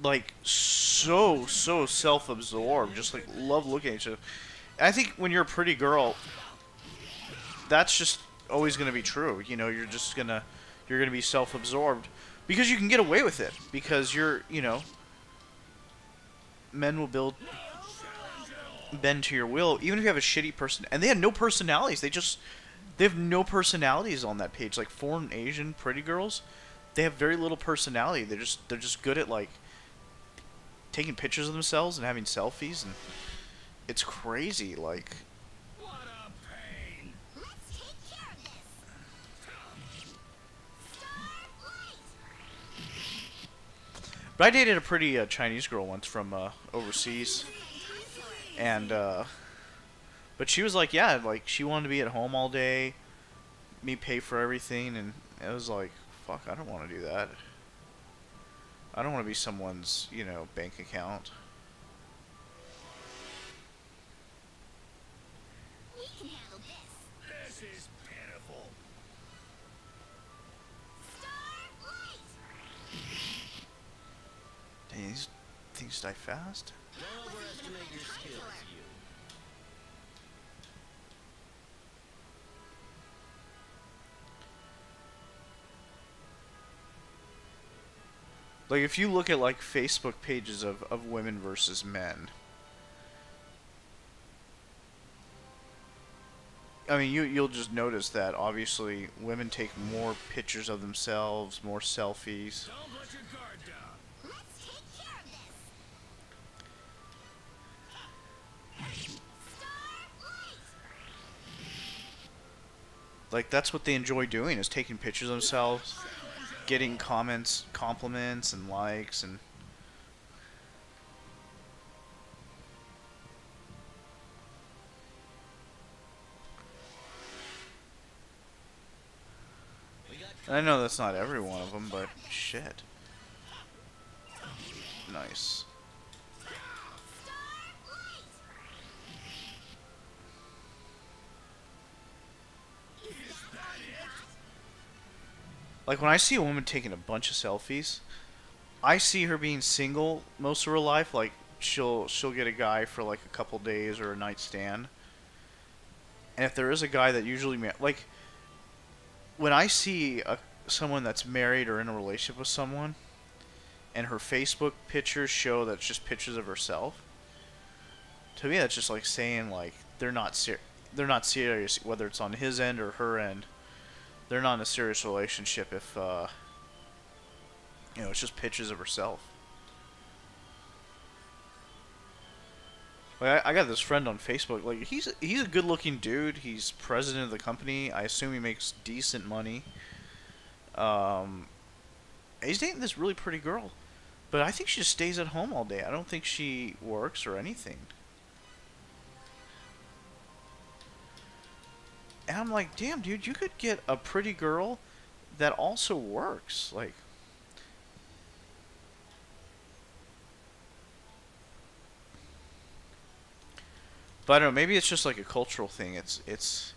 like so self-absorbed, just like love looking at you. I think when you're a pretty girl, that's just always going to be true. You know, you're gonna be self-absorbed because you can get away with it because men will bend to your will even if you have a shitty person. And they had no personalities. They have no personalities on that page. Like foreign Asian pretty girls, they have very little personality. They're just good at like taking pictures of themselves and having selfies, and it's crazy. Like, What a pain! Let's take care of this. but I dated a pretty Chinese girl once from overseas, and but she was like, yeah, like she wanted to be at home all day, me pay for everything, and it was like, fuck, I don't want to do that. I don't want to be someone's, bank account. We can handle this. This is pitiful. Dang, these things die fast. Don't overestimate your skills, you. Like, if you look at, like, Facebook pages of women versus men, I mean, you'll just notice that, obviously, women take more pictures of themselves, more selfies. Don't let your guard down. Let's take care of this. Like, that's what they enjoy doing, is taking pictures of themselves, getting comments, compliments, and likes, and... I know that's not every one of them, but shit. Nice. Like, when I see a woman taking a bunch of selfies, I see her being single most of her life. Like, she'll get a guy for like a couple days or a night stand. And if there is a guy that usually like, when I see someone that's married or in a relationship with someone, and her Facebook pictures show that's just pictures of herself, to me that's just like saying like they're not serious, whether it's on his end or her end. They're not in a serious relationship if it's just pictures of herself. Like, I got this friend on Facebook. Like, he's a good-looking dude. He's president of the company. I assume he makes decent money. He's dating this really pretty girl, but I think she just stays at home all day. I don't think she works or anything. And I'm like, damn, dude, you could get a pretty girl that also works. Like, but I don't know, maybe it's just like a cultural thing. It's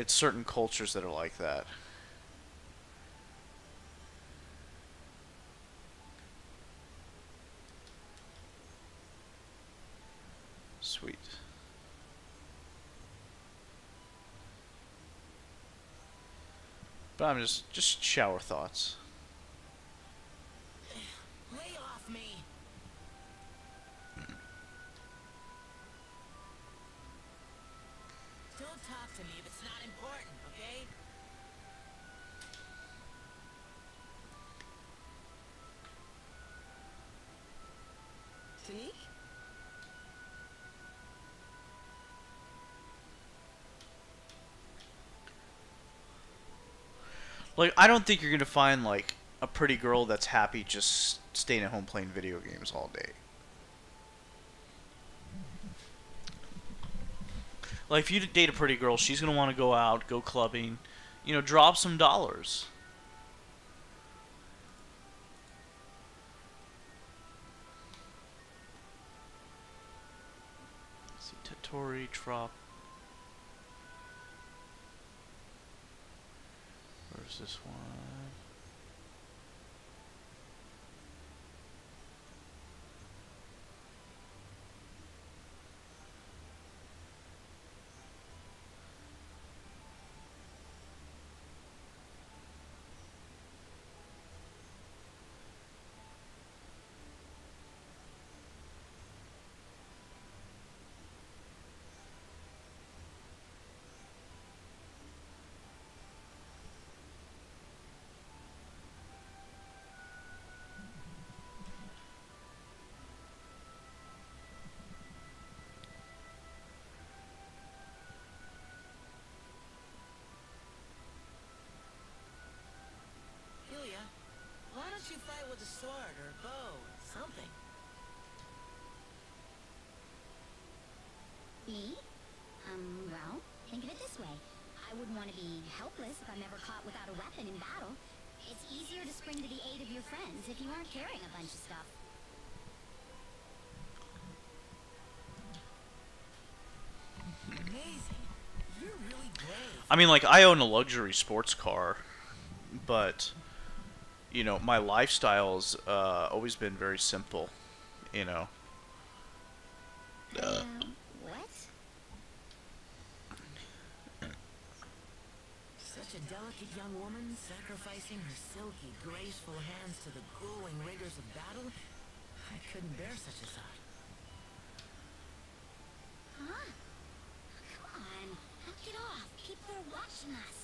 certain cultures that are like that. Sweet. But I'm just shower thoughts. Lay off me. Don't talk to me if it's not important, okay? Tanique? Like, I don't think you're gonna find like a pretty girl that's happy just staying at home playing video games all day. Like, if you date a pretty girl, she's gonna want to go out, go clubbing, drop some dollars. Let's see, Tatori drop There's this one. Ilya, why don't you fight with a sword or bow or something? Me? Well, think of it this way. I wouldn't want to be helpless if I'm ever caught without a weapon in battle. It's easier to spring to the aid of your friends if you aren't carrying a bunch of stuff. Amazing. You're really brave. I mean, like, I own a luxury sports car, but, you know, my lifestyle's always been very simple, you know. What? Such a delicate young woman, sacrificing her silky, graceful hands to the grueling rigors of battle. I couldn't bear such a thought. Huh? Come on, knock it off. People are watching us.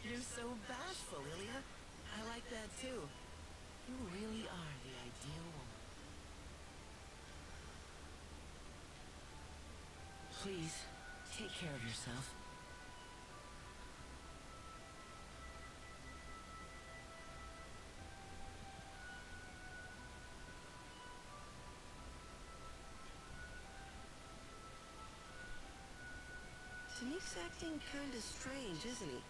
You're so bashful, Ilya. I like that too. You really are the ideal woman. Please, take care of yourself. Tanik's acting kinda strange, isn't he?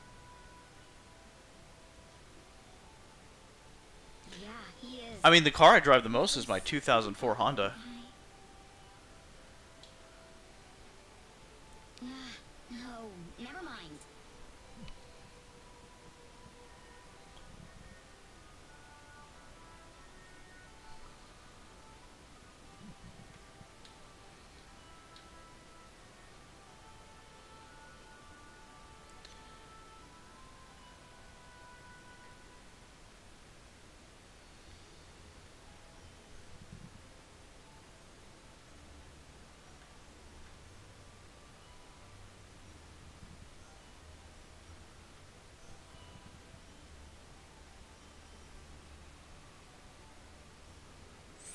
Yeah, he is. I mean, the car I drive the most is my 2004 Honda. No, never mind.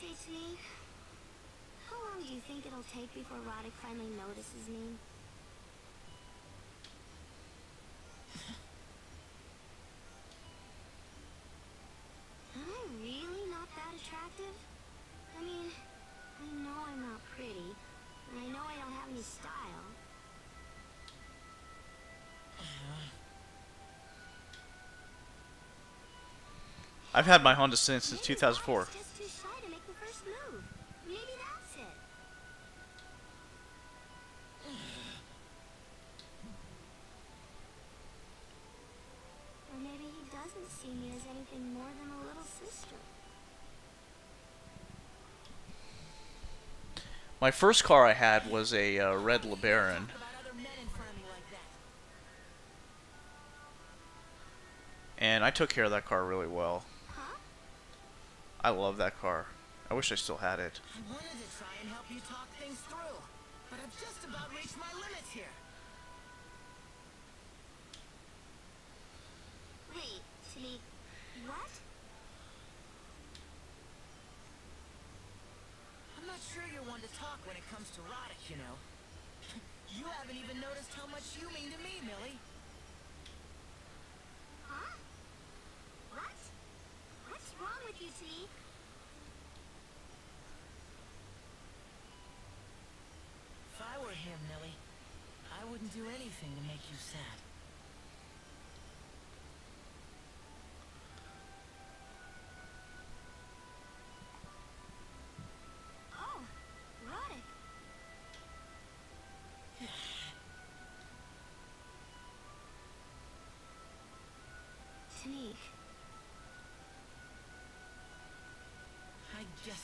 Say to me, how long do you think it'll take before Roddick finally notices me? Am I really not that attractive? I mean, I know I'm not pretty, and I know I don't have any style. I've had my Honda since Maybe 2004. Roddick's just too shy to make the first move. Maybe that's it. Or maybe he doesn't see me as anything more than a little sister. My first car I had was a red LeBaron. Talk about other men in front of me like that. And I took care of that car really well. Huh? I love that car. I wish I still had it. I wanted to try and help you talk things through, but I've just about reached my limits here. Wait, Tanik, what? I'm not sure you're one to talk when it comes to Roddick, you know. You haven't even noticed how much you mean to me, Millie. Huh? What? What's wrong with you, Tanik? If I were him, Millie, I wouldn't do anything to make you sad. Oh, Roddick.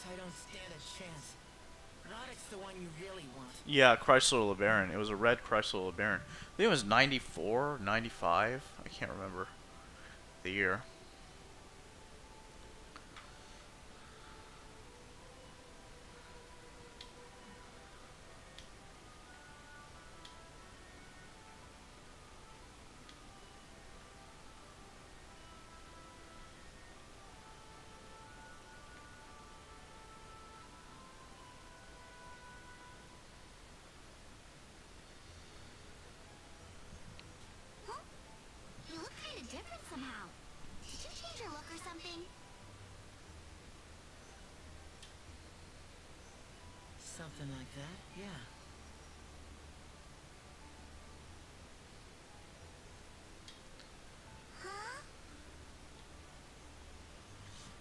I don't stand a chance. Roddick's the one you really want. Yeah, Chrysler LeBaron. It was a red Chrysler LeBaron. I think it was 94, 95. I can't remember the year. Huh? You look kind of different somehow. Did you change your look or something? Something like that, yeah. Huh?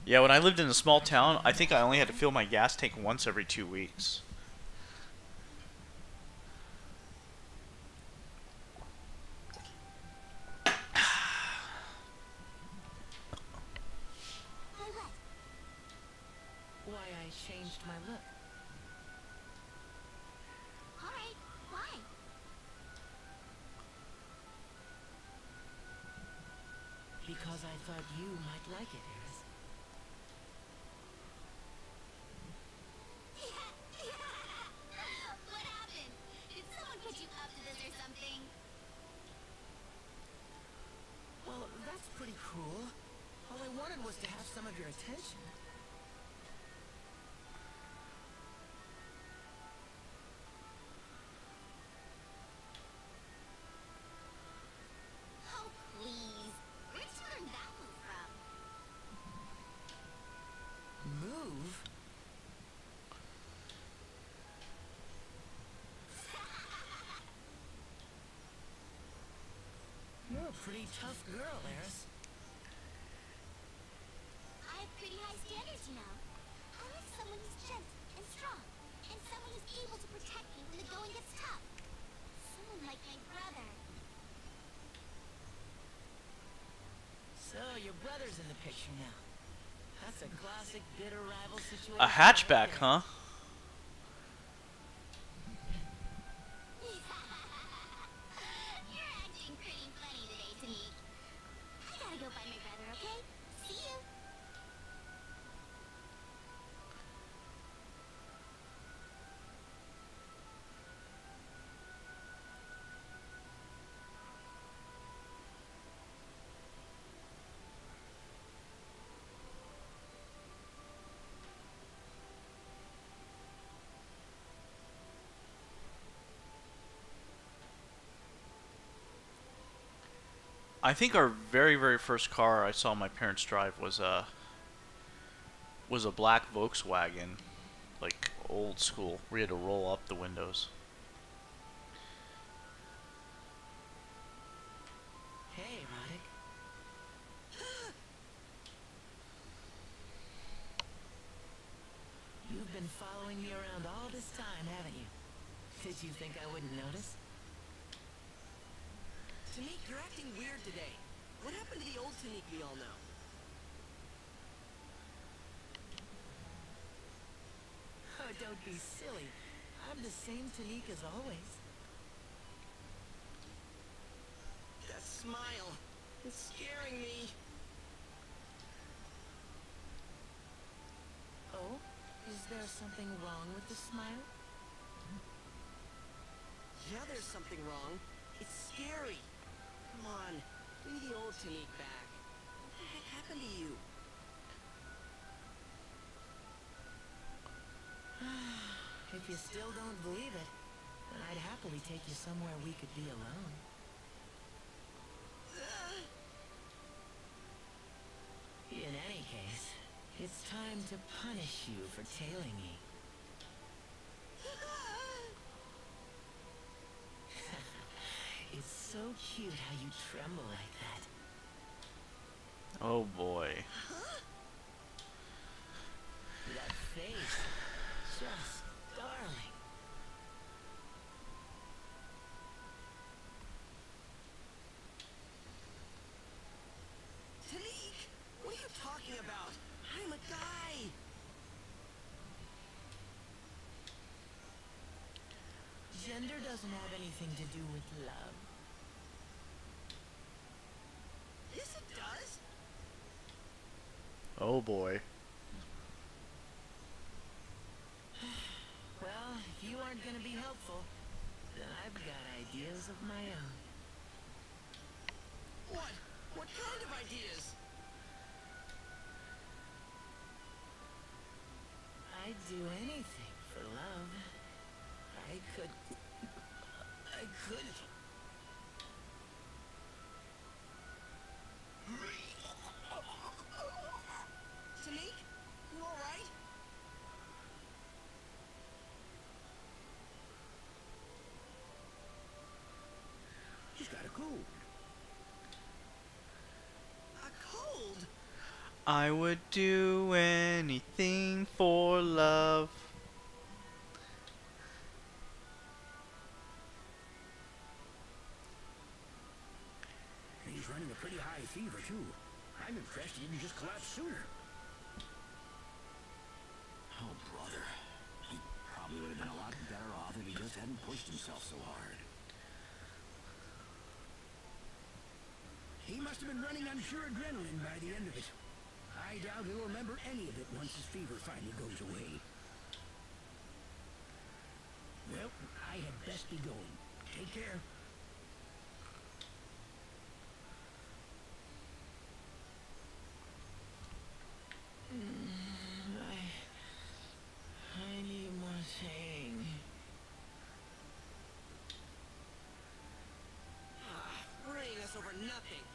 Yeah, when I lived in a small town, I think I only had to fill my gas tank once every 2 weeks. Why what? Why I changed my look. Alright, why? Because I thought you might like it, Eris. What happened? Did someone put you up to this or something? Well, that's pretty cool. All I wanted was to have some of your attention. Oh, please. Where'd you learn that move from? Move? You're a pretty tough girl, Eris. I have pretty high standards, you know. I like someone who's gentle and strong, and someone who's able to protect me when the going gets tough. Someone like my brother. So, your brother's in the picture now. That's a classic bitter rival situation. A hatchback, huh? You're acting pretty funny today, Tanique. I gotta go find my brother, okay? See you. I think our very, very first car I saw my parents drive was a black Volkswagen, like old school, where you had to roll up the windows. Hey, Roddick. You've been following me around all this time, haven't you? Did you think I wouldn't notice? Tanique, you're acting weird today. What happened to the old Tanique we all know? Oh, don't be silly. I'm the same Tanique as always. That smile. It's scaring me. Oh? Is there something wrong with the smile? Yeah, there's something wrong. It's scary. Come on, give me the old Tanique back. What the heck happened to you? If you still don't believe it, then I'd happily take you somewhere we could be alone. In any case, it's time to punish you for tailing me. It's so cute how you tremble like that. Oh boy. That face, just darling. Tanique! What are you talking about? I'm a guy! Gender doesn't have anything to do with love. Yes, it does. Oh boy. Well, if you aren't gonna be helpful, then I've got ideas of my own. What? What kind of ideas? I'd do anything for love. I could... Tanique? You alright? She's got a cold. A cold? I would do anything for love. He's running a pretty high fever, too. I'm impressed he didn't just collapse sooner. Oh, brother. He probably would have been a lot better off if he just hadn't pushed himself so hard. He must have been running on pure adrenaline by the end of it. I doubt he'll remember any of it once his fever finally goes away. Well, I had best be going. Take care. I need more Tang. Worrying us over nothing.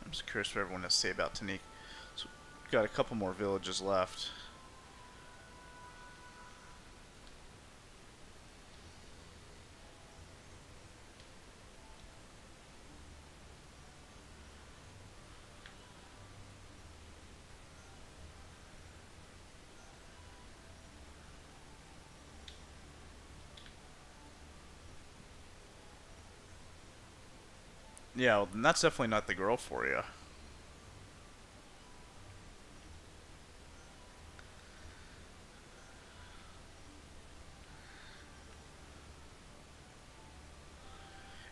I'm just curious what everyone has to say about Tanique. So, we've got a couple more villages left. Yeah, well, then that's definitely not the girl for you.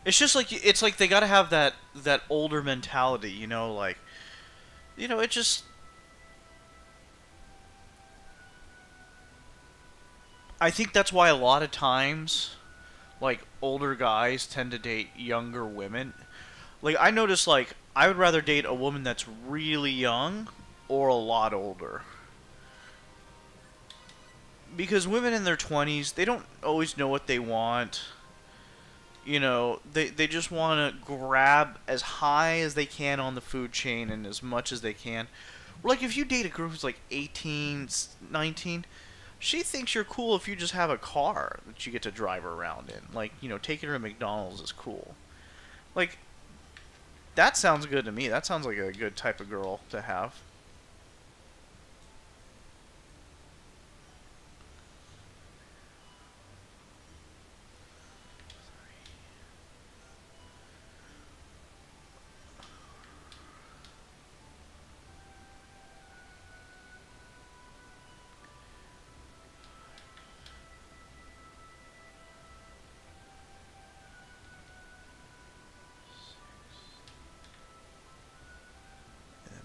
It's just like it's like they gotta have that older mentality, you know, like, you know, it just. I think that's why a lot of times, like, older guys tend to date younger women. Like, I notice, like, I would rather date a woman that's really young or a lot older. Because women in their 20s, they don't always know what they want. You know, they just want to grab as high as they can on the food chain and as much as they can. Like, if you date a girl who's like 18, 19, she thinks you're cool if you just have a car that you get to drive around in. Like, you know, taking her to McDonald's is cool. Like, that sounds good to me. That sounds like a good type of girl to have.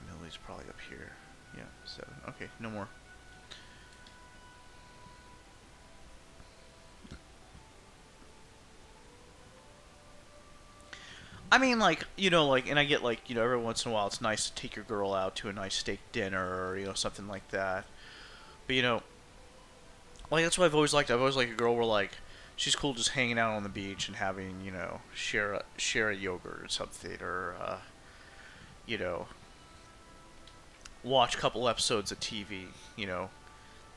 Millie's probably up here. Yeah, 7. Okay, no more. I mean, like, you know, like, and I get, like, you know, every once in a while it's nice to take your girl out to a nice steak dinner or, you know, something like that. But, you know, like, that's what I've always liked. I've always liked a girl where, like, she's cool just hanging out on the beach and having, you know, share a yogurt or something, or you know, watch a couple episodes of TV, you know,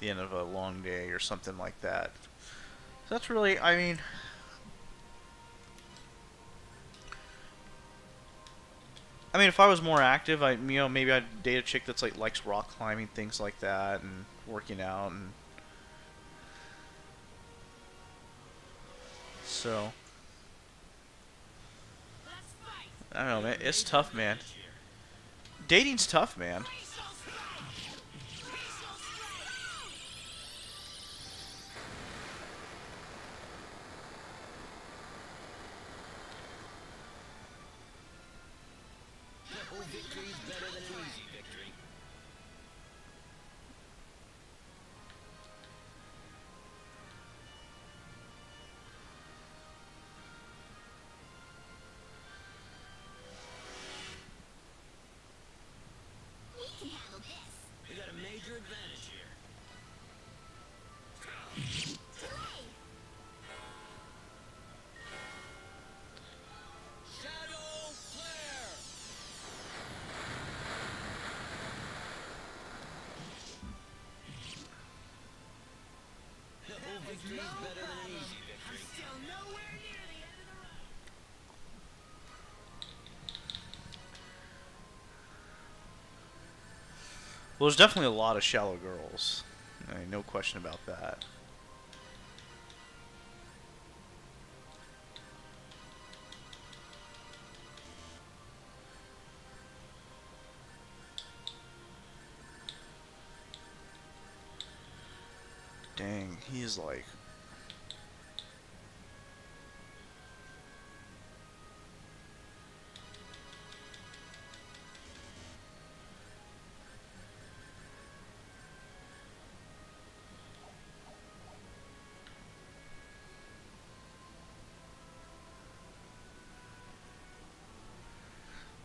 the end of a long day or something like that. So that's really, I mean, if I was more active, you know, maybe I'd date a chick that's like likes rock climbing, things like that, and working out, and so I don't know, man. It's tough, man. Dating's tough, man. Victory's better than an easy victory. We can handle this. We got a major advantage here. Hooray! Shadow Flare! No victory's better than an easy victory. Still nowhere near the end of the road. Well, there's definitely a lot of shallow girls. I mean, no question about that. Dang, he's like...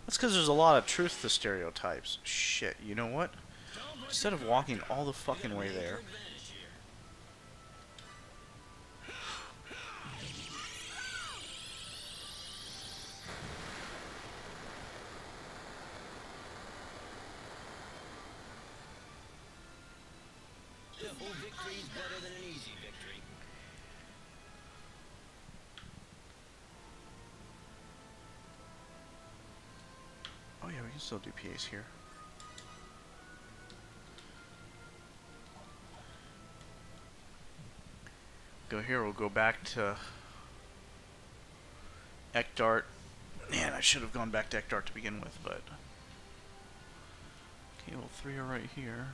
That's because there's a lot of truth to stereotypes. Shit, you know what? Instead of walking all the fucking way there... No victory's better than an easy victory. Oh yeah, we can still do PAs here. Go here, we'll go back to Ekdart. Man, I should have gone back to Ekdart to begin with, but... Okay, well, 3 are right here.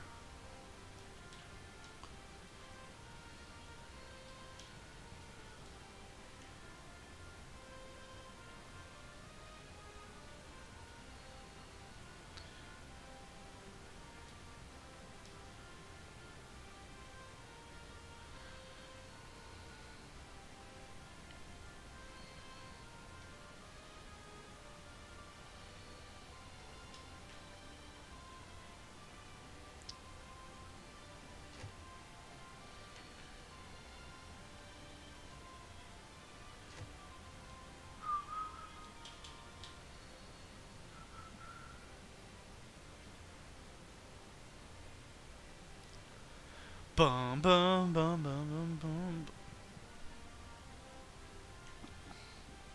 Bum bum bum bum bum bum.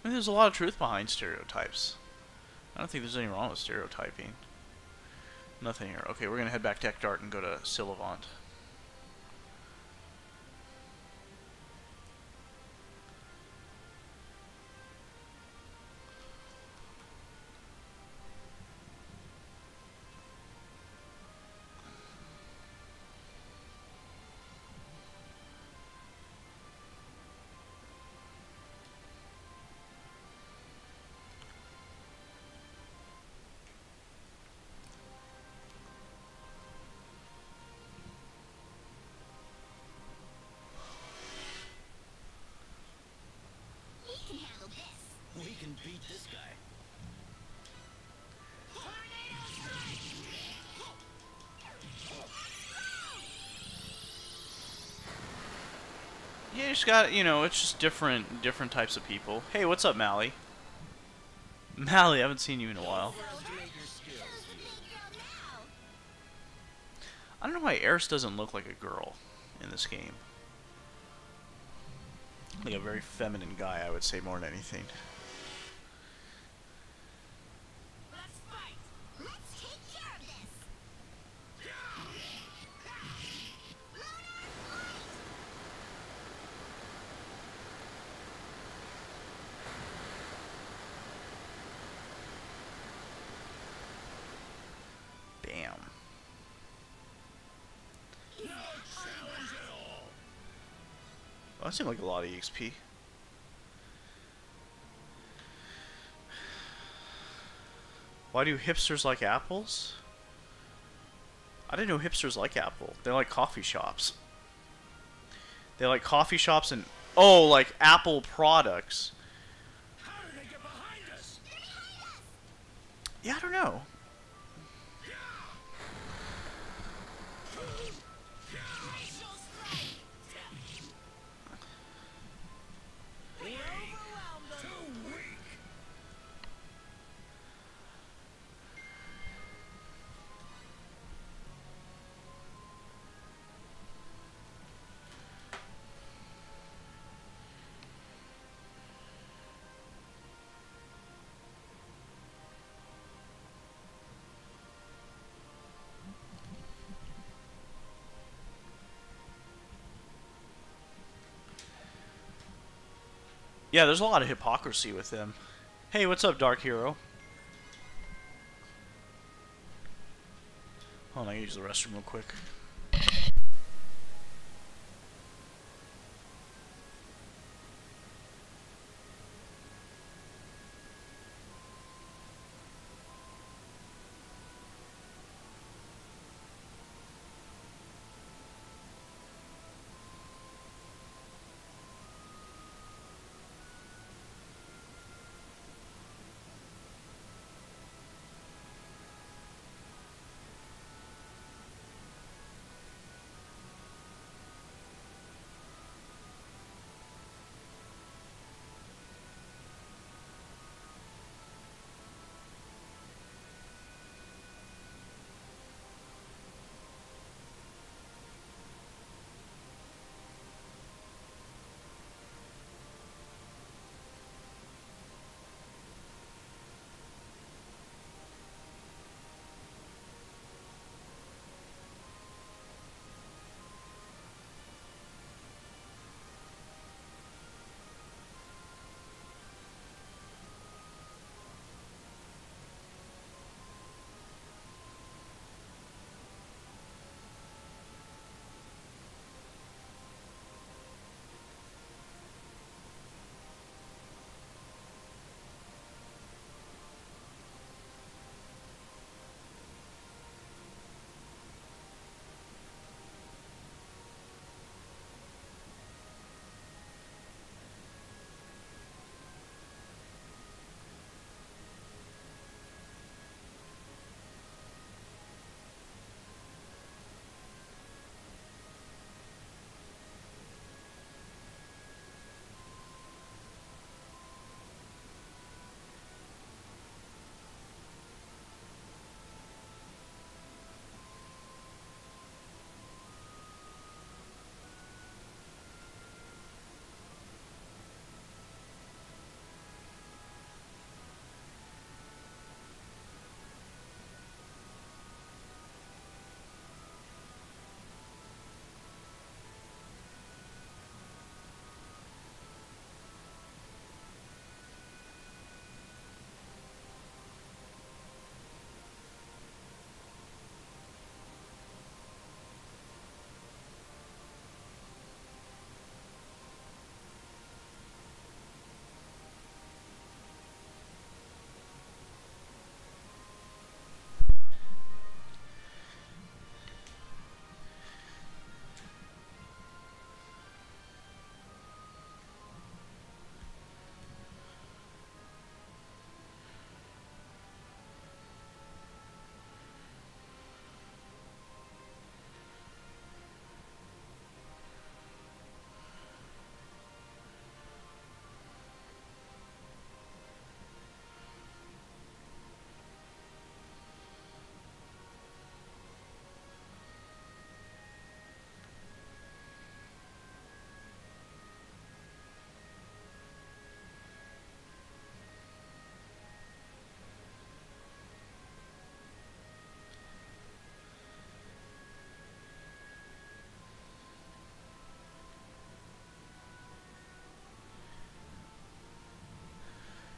I mean, there's a lot of truth behind stereotypes. I don't think there's anything wrong with stereotyping. Nothing here. Okay, we're gonna head back to Ekdart and go to Sylvant. We can handle this. We can beat this guy. Yeah, just got, you know, it's just different types of people. Hey, what's up, Mally? Mally, I haven't seen you in a while. I don't know why Eris doesn't look like a girl in this game. Like a very feminine guy, I would say, more than anything. Let's fight. Let's take care of this. Bam. Oh, that seemed like a lot of EXP. Why do hipsters like apples? I didn't know hipsters like apple. They like coffee shops. They like coffee shops and... Oh, like Apple products. How did they get behind us? Yeah, I don't know. Too weak. Yeah, there's a lot of hypocrisy with them. Hey, what's up, Dark Hero? Hold on, I gotta use the restroom real quick.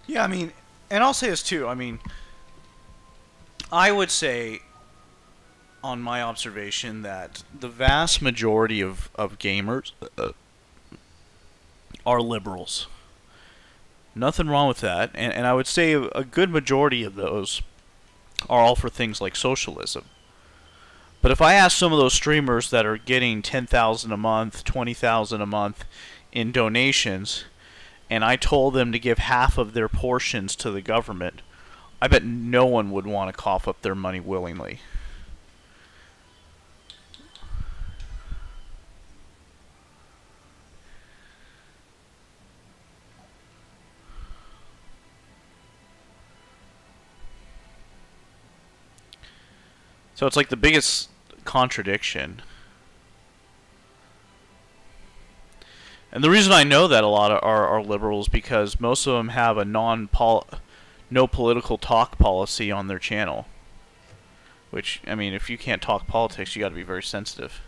Yeah, I mean, and I'll say this too. I mean, I would say, on my observation, that the vast majority of gamers are liberals. Nothing wrong with that. And I would say a good majority of those are all for things like socialism. But if I ask some of those streamers that are getting 10,000 a month, 20,000 a month in donations, and I told them to give half of their portions to the government, I bet no one would want to cough up their money willingly. So it's like the biggest contradiction. And the reason I know that a lot are liberals because most of them have a no political talk policy on their channel. Which, I mean, if you can't talk politics, you got to be very sensitive.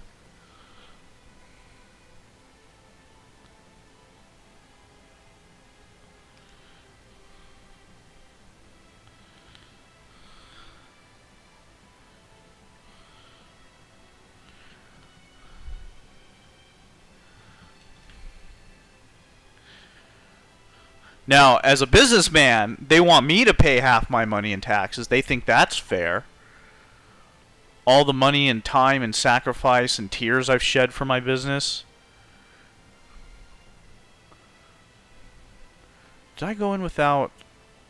Now, as a businessman, they want me to pay half my money in taxes. They think that's fair. All the money and time and sacrifice and tears I've shed for my business. Did I go in without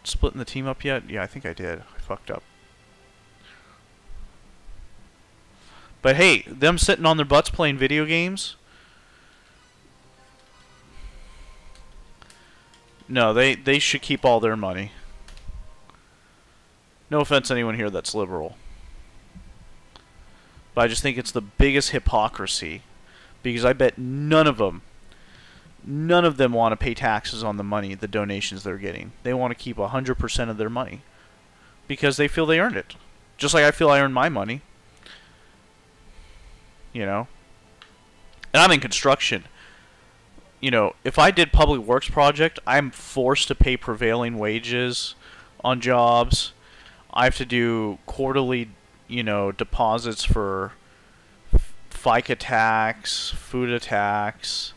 splitting the team up yet? Yeah, I think I did. I fucked up. But hey, them sitting on their butts playing video games... No, they should keep all their money. No offense to anyone here that's liberal. But I just think it's the biggest hypocrisy. Because I bet none of them want to pay taxes on the money, the donations they're getting. They want to keep 100% of their money. Because they feel they earned it. Just like I feel I earned my money. You know? And I'm in construction. You know, if I did public works project, I'm forced to pay prevailing wages on jobs. I have to do quarterly, you know, deposits for FICA tax, FUTA tax.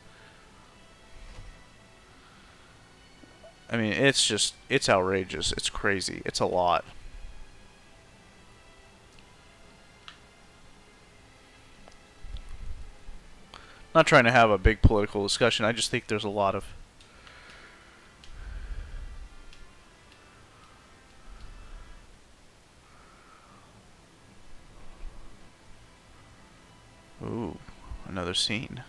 I mean, it's just, it's outrageous. It's crazy. It's a lot. Not trying to have a big political discussion. I just think there's a lot of... Ooh, another scene.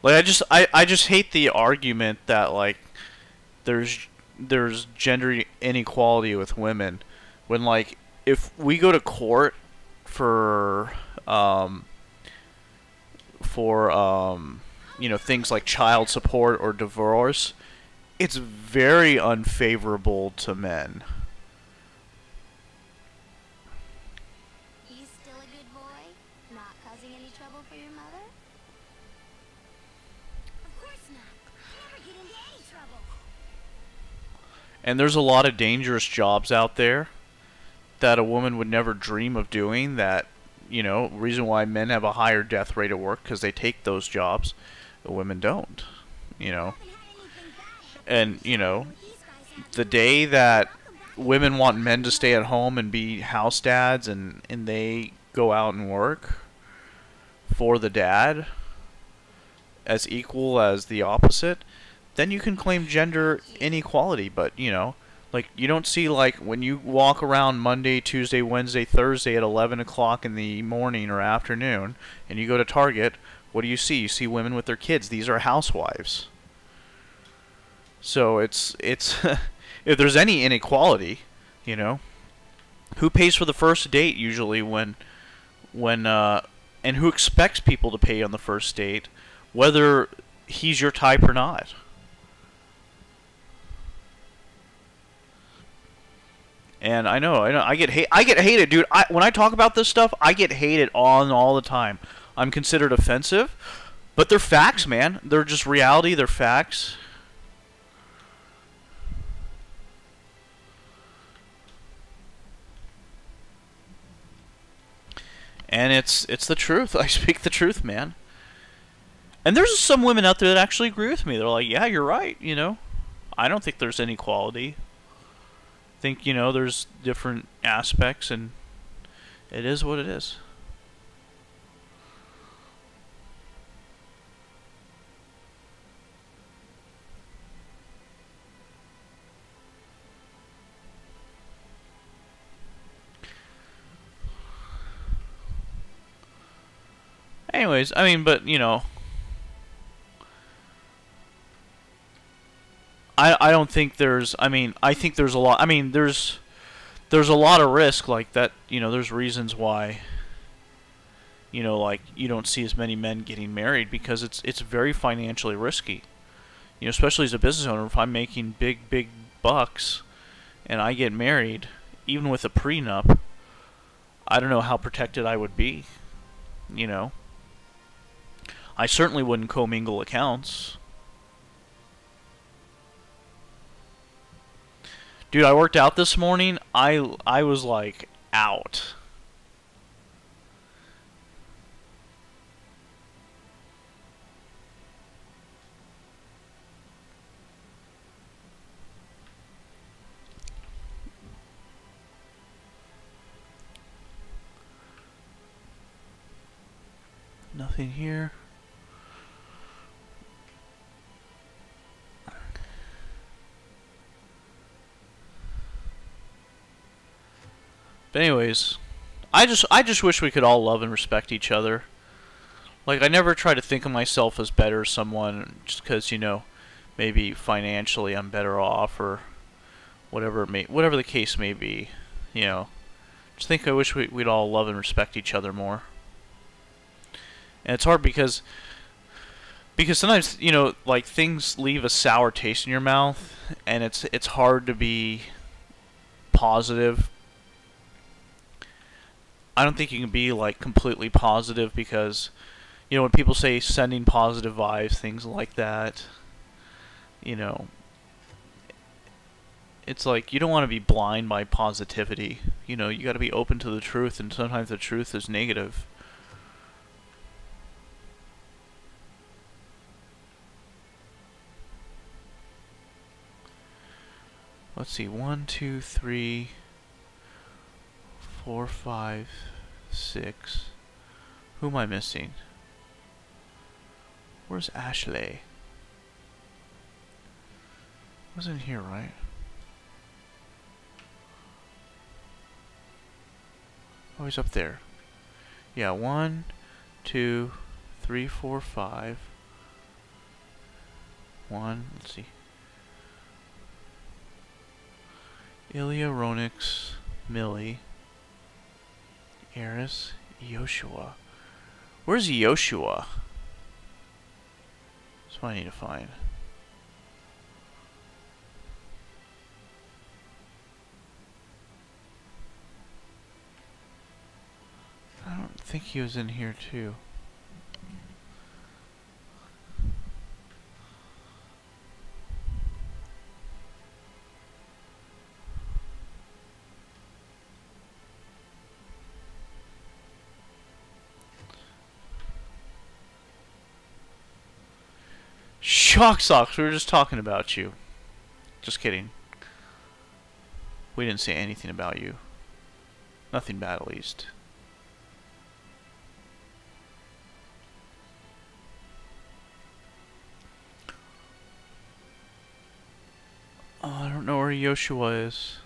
Like I just hate the argument that like there's gender inequality with women when like if we go to court for you know, things like child support or divorce, it's very unfavorable to men. You still a good boy? Not causing any trouble for your mother? Of course not. You never get into any trouble. And there's a lot of dangerous jobs out there that a woman would never dream of doing, that, you know, reason why men have a higher death rate at work because they take those jobs, the women don't, you know. And, you know, the day that women want men to stay at home and be house dads and they go out and work for the dad as equal as the opposite, then you can claim gender inequality. But, you know, like, you don't see, like, when you walk around Monday, Tuesday, Wednesday, Thursday at 11 o'clock in the morning or afternoon, and you go to Target, what do you see? You see women with their kids. These are housewives. So it's if there's any inequality, you know, who pays for the first date usually when and who expects people to pay on the first date, whether he's your type or not? And I know, I get hated, dude. When I talk about this stuff, I get hated all the time. I'm considered offensive, but they're facts, man. They're just reality. They're facts. And it's the truth. I speak the truth, man. And there's some women out there that actually agree with me. They're like, yeah, you're right, you know. I don't think there's inequality. I think, you know, there's different aspects, and it is what it is. Anyways, I mean, but, you know, I don't think there's, I mean, I think there's a lot, I mean, there's a lot of risk, like that, you know, there's reasons why, you know, like, you don't see as many men getting married, because it's very financially risky. You know, especially as a business owner, if I'm making big bucks, and I get married, even with a prenup, I don't know how protected I would be, you know. I certainly wouldn't commingle accounts. Dude, I worked out this morning. I was like out. Nothing here. But anyways, I just wish we could all love and respect each other. Like, I never try to think of myself as better as someone just because, you know, maybe financially I'm better off, or whatever the case may be. You know, I wish we'd all love and respect each other more. And it's hard because sometimes, you know, like, things leave a sour taste in your mouth, and it's hard to be positive. I don't think you can be, like, completely positive, because, you know, when people say sending positive vibes, things like that, you know, it's like, you don't want to be blind by positivity. You know, you got to be open to the truth, and sometimes the truth is negative. Let's see, 1, 2, 3, 4, 5, 6. Who am I missing? Where's Ashley? Wasn't here, right? Oh, he's up there. Yeah, 1, 2, 3, 4, 5. 1, let's see. Ilya, Ronix, Millie, Eris, Yoshua. Where's Yoshua? That's what I need to find. I don't think he was in here too. Shock socks, we were just talking about you. Just kidding. We didn't say anything about you. Nothing bad, at least. Oh, I don't know where Yoshua is.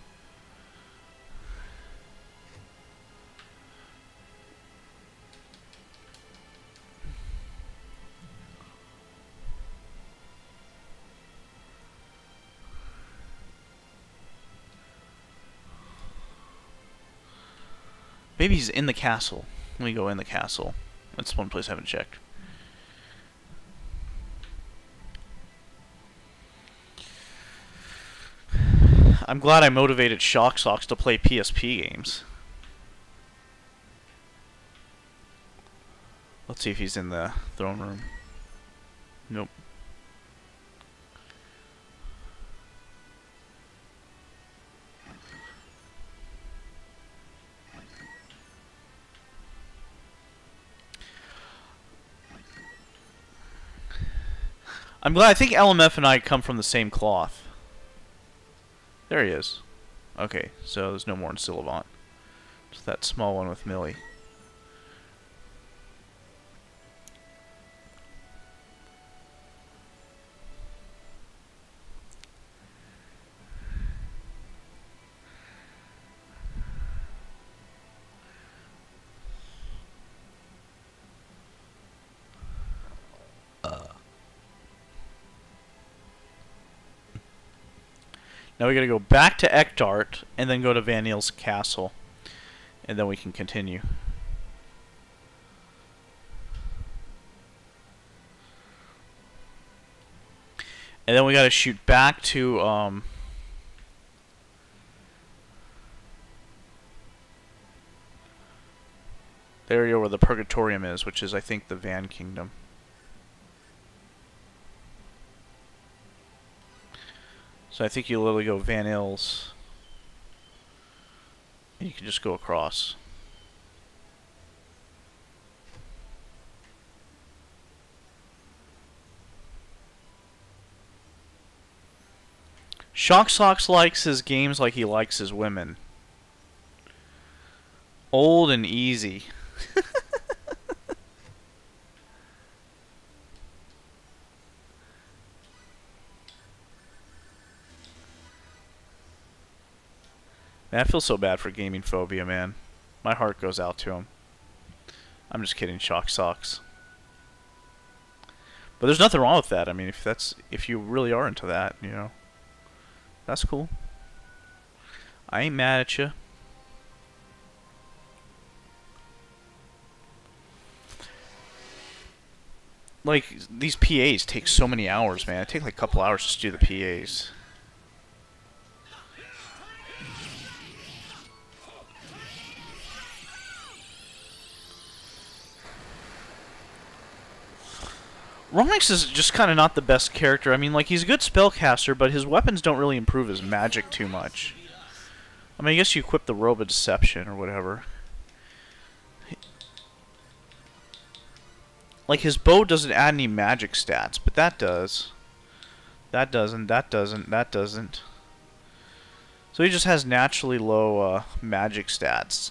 Maybe he's in the castle. Let me go in the castle. That's one place I haven't checked. I'm glad I motivated Shock Socks to play PSP games. Let's see if he's in the throne room. Nope. I'm glad. I think LMF and I come from the same cloth. There he is. Okay, so there's no more in Sylvant. Just that small one with Millie. Now we gotta go back to Ekdart and then go to Vanille's castle. And then we can continue. And then we gotta shoot back to the area where the Purgatorium is, which is I think the Van Kingdom. So I think you literally go Vanille's. And you can just go across. Shock Socks likes his games like he likes his women. Old and easy. Man, I feel so bad for Gaming Phobia, man. My heart goes out to him. I'm just kidding, Shock Socks. But there's nothing wrong with that. I mean, if you really are into that, you know, that's cool. I ain't mad at you. Like, these PAs take so many hours, man. It takes like a couple hours just to do the PAs. Ronix is just kind of not the best character. I mean, like, he's a good spellcaster, but his weapons don't really improve his magic too much. I mean, I guess you equip the Robe of Deception or whatever. Like, his bow doesn't add any magic stats, but that does. That doesn't, that doesn't, that doesn't. So he just has naturally low magic stats.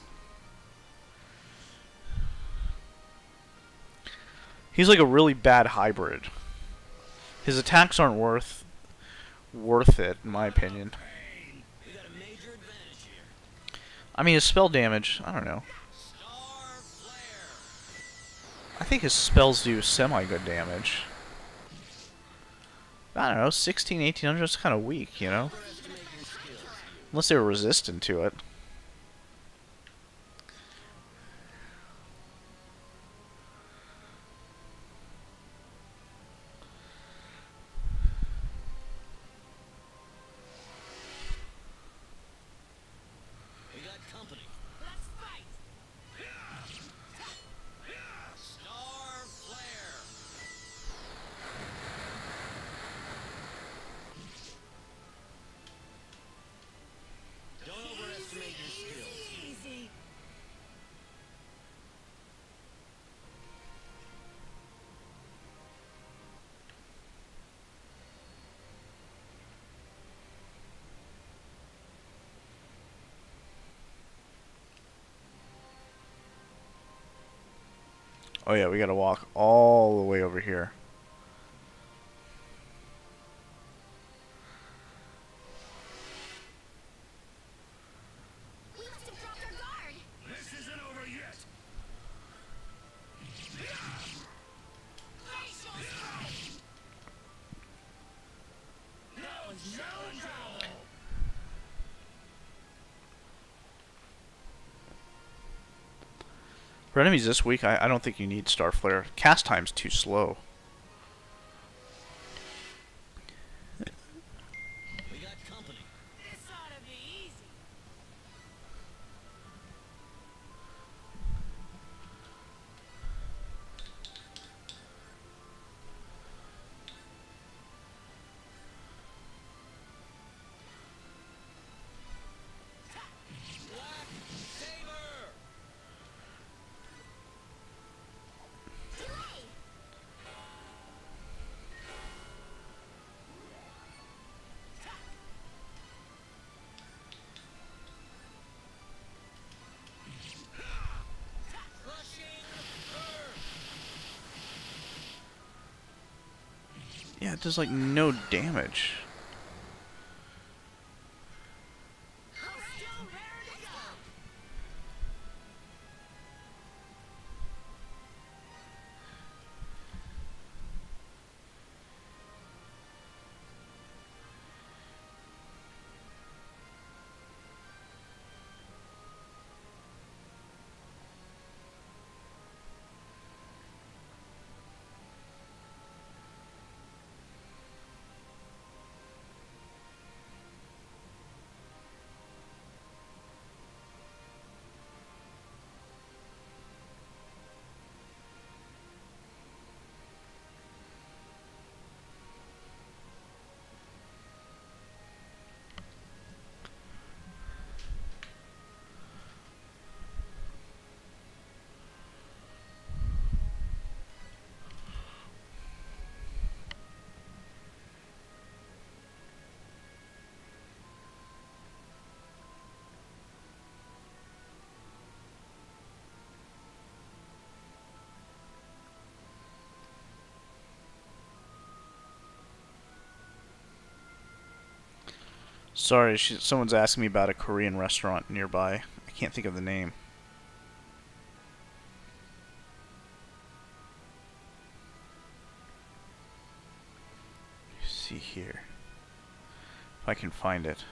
He's like a really bad hybrid. His attacks aren't worth it, in my opinion. I mean, his spell damage, I don't know. I think his spells do semi-good damage. I don't know, 16, 1800 is kind of weak, you know? Unless they were resistant to it. Oh yeah, we gotta walk all the way over here. We must have dropped our guard. This isn't over yet. For enemies this week, I don't think you need Star Flare. Cast time's too slow. We got company. This ought That does like no damage. Sorry, someone's asking me about a Korean restaurant nearby. I can't think of the name. Let's see here. If I can find it.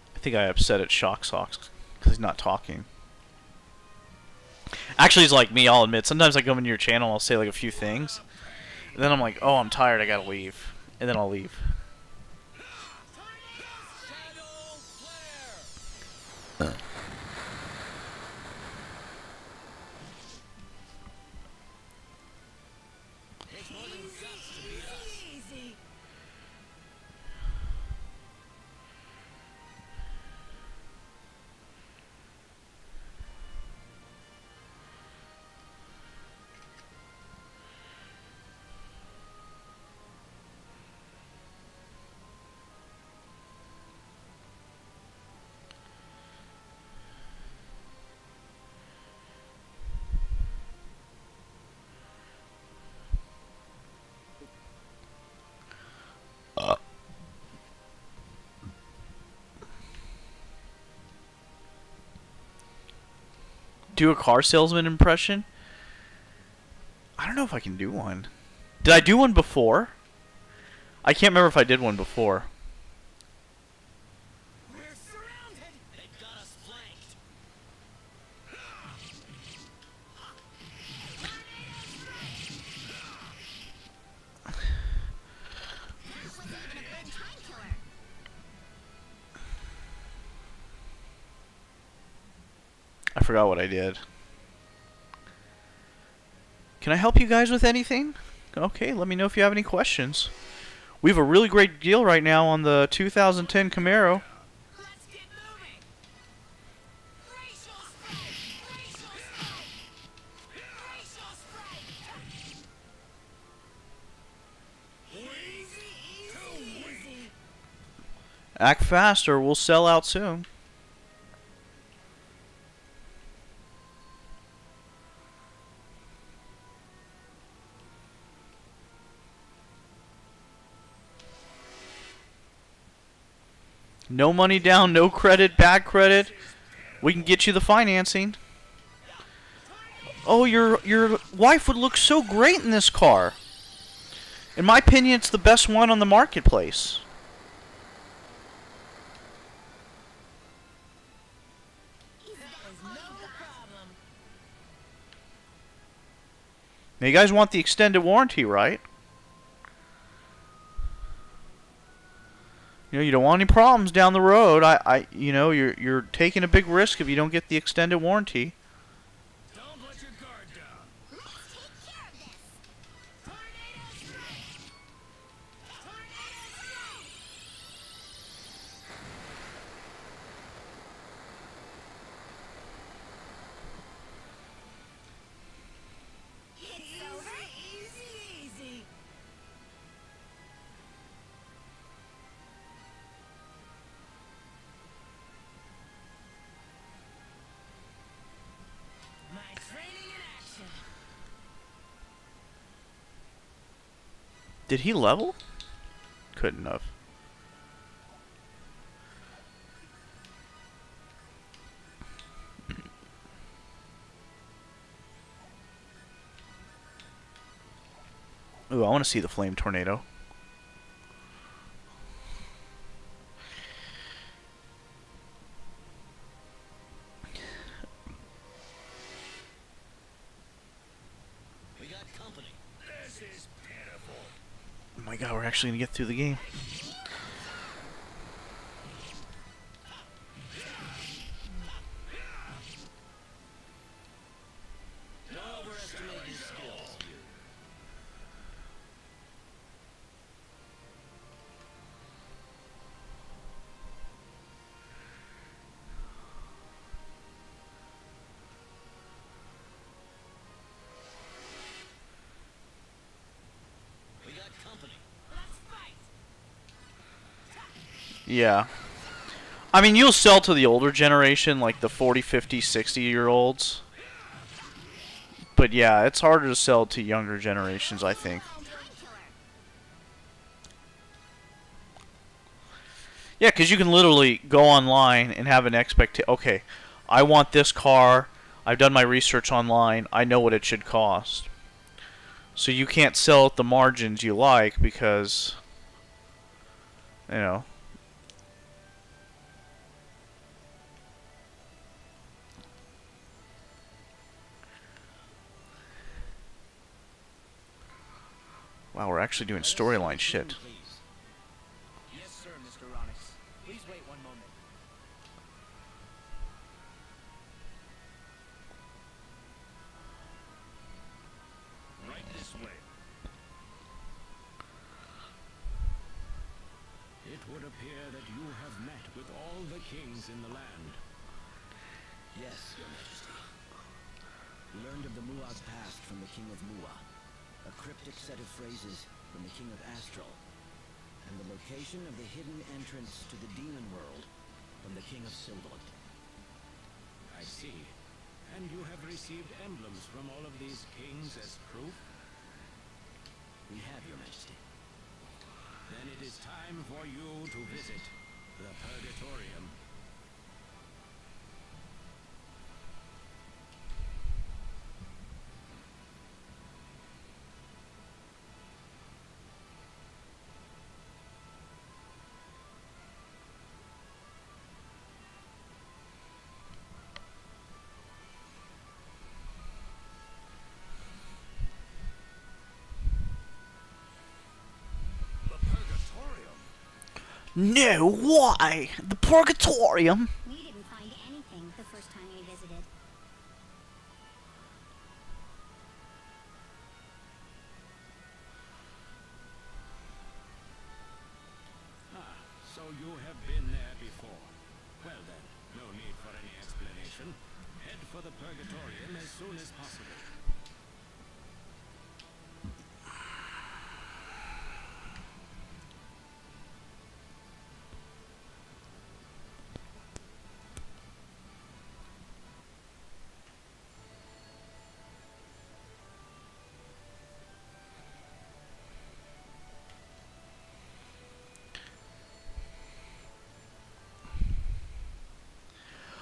I think I upset at Shock Socks because he's not talking. Actually, he's like me, I'll admit. Sometimes I come into your channel, I'll say like a few things, and then I'm like, oh, I'm tired, I gotta leave. And then I'll leave. Do a car salesman impression? I don't know if I can do one. Did I do one before? I can't remember if I did one before. We're surrounded. They've got us flanked. I forgot what I did. Can I help you guys with anything? Okay, let me know if you have any questions. We have a really great deal right now on the 2010 Camaro. Let's get moving. Racial spray. Racial spray. Racial spray. Easy, easy. Act fast or we'll sell out soon. No money down, no credit, bad credit. We can get you the financing. Oh, your wife would look so great in this car. In my opinion, it's the best one on the marketplace. Now you guys want the extended warranty, right? You know, you don't want any problems down the road. You know, you're taking a big risk if you don't get the extended warranty. Don't let your guard down. Let's take care of this. Tornado spray. Tornado spray. It's over. Easy, Did he level? Couldn't have. Ooh, I want to see the flame tornado. We got company. This is pitiful. Oh my god, we're actually gonna get through the game. Don't overestimate your skills. We got company. Let's fight. Yeah. I mean, you'll sell to the older generation, like the 40, 50, 60-year-olds. But yeah, it's harder to sell to younger generations, I think. Yeah, because you can literally go online and have an expectation. Okay, I want this car. I've done my research online. I know what it should cost. So you can't sell at the margins you like because, you know. Wow, we're actually doing storyline shit. Yes, sir, Mr. Ronix. Please wait one moment. Right this way. It would appear that you have met with all the kings in the land. Yes, Your Majesty. We learned of the Mua's past from the King of Mua, a cryptic set of phrases from the King of Astral, and the location of the hidden entrance to the demon world from the King of Sylvalant. I see. And you have received emblems from all of these kings as proof? We have, Your Majesty. Then it is time for you to visit the Purgatorium. No, why? The Purgatorium? We didn't find anything the first time we visited. Ah, so you have been there before. Well then, no need for any explanation. Head for the Purgatorium as soon as possible.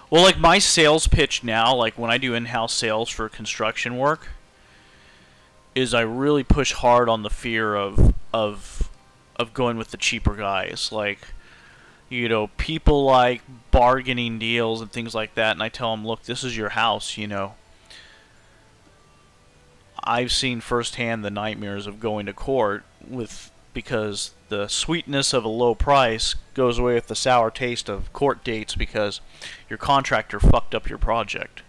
Well, like my sales pitch now, like when I do in-house sales for construction work, is I really push hard on the fear of going with the cheaper guys. Like, you know, people like bargaining deals and things like that, and I tell them, look, this is your house, you know. I've seen firsthand the nightmares of going to court because the sweetness of a low price goes away with the sour taste of court dates because your contractor fucked up your project.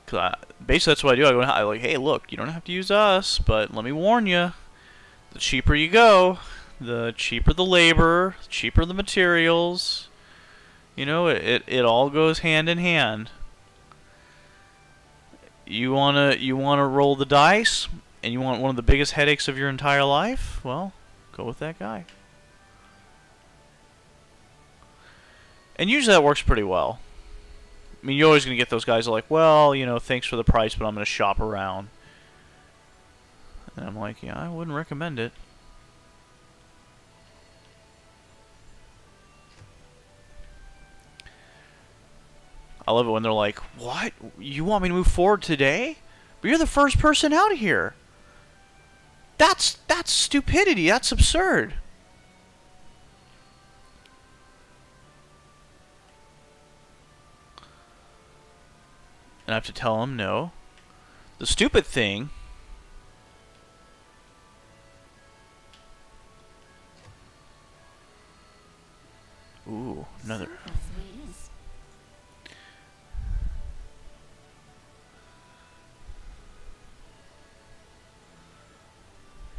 Basically, that's what I do. I go, like, hey, look, you don't have to use us, but let me warn you, the cheaper you go, the cheaper the labor, the cheaper the materials. You know, it all goes hand in hand. You wanna roll the dice, and you want one of the biggest headaches of your entire life? Well, go with that guy. And usually that works pretty well. mean, you're always going to get those guys that are like, well, you know, thanks for the price, but I'm going to shop around. And I'm like, yeah, I wouldn't recommend it. I love it when they're like, what? You want me to move forward today? But you're the first person out of here. That's stupidity. That's absurd. And I have to tell them no. The stupid thing... Ooh, another...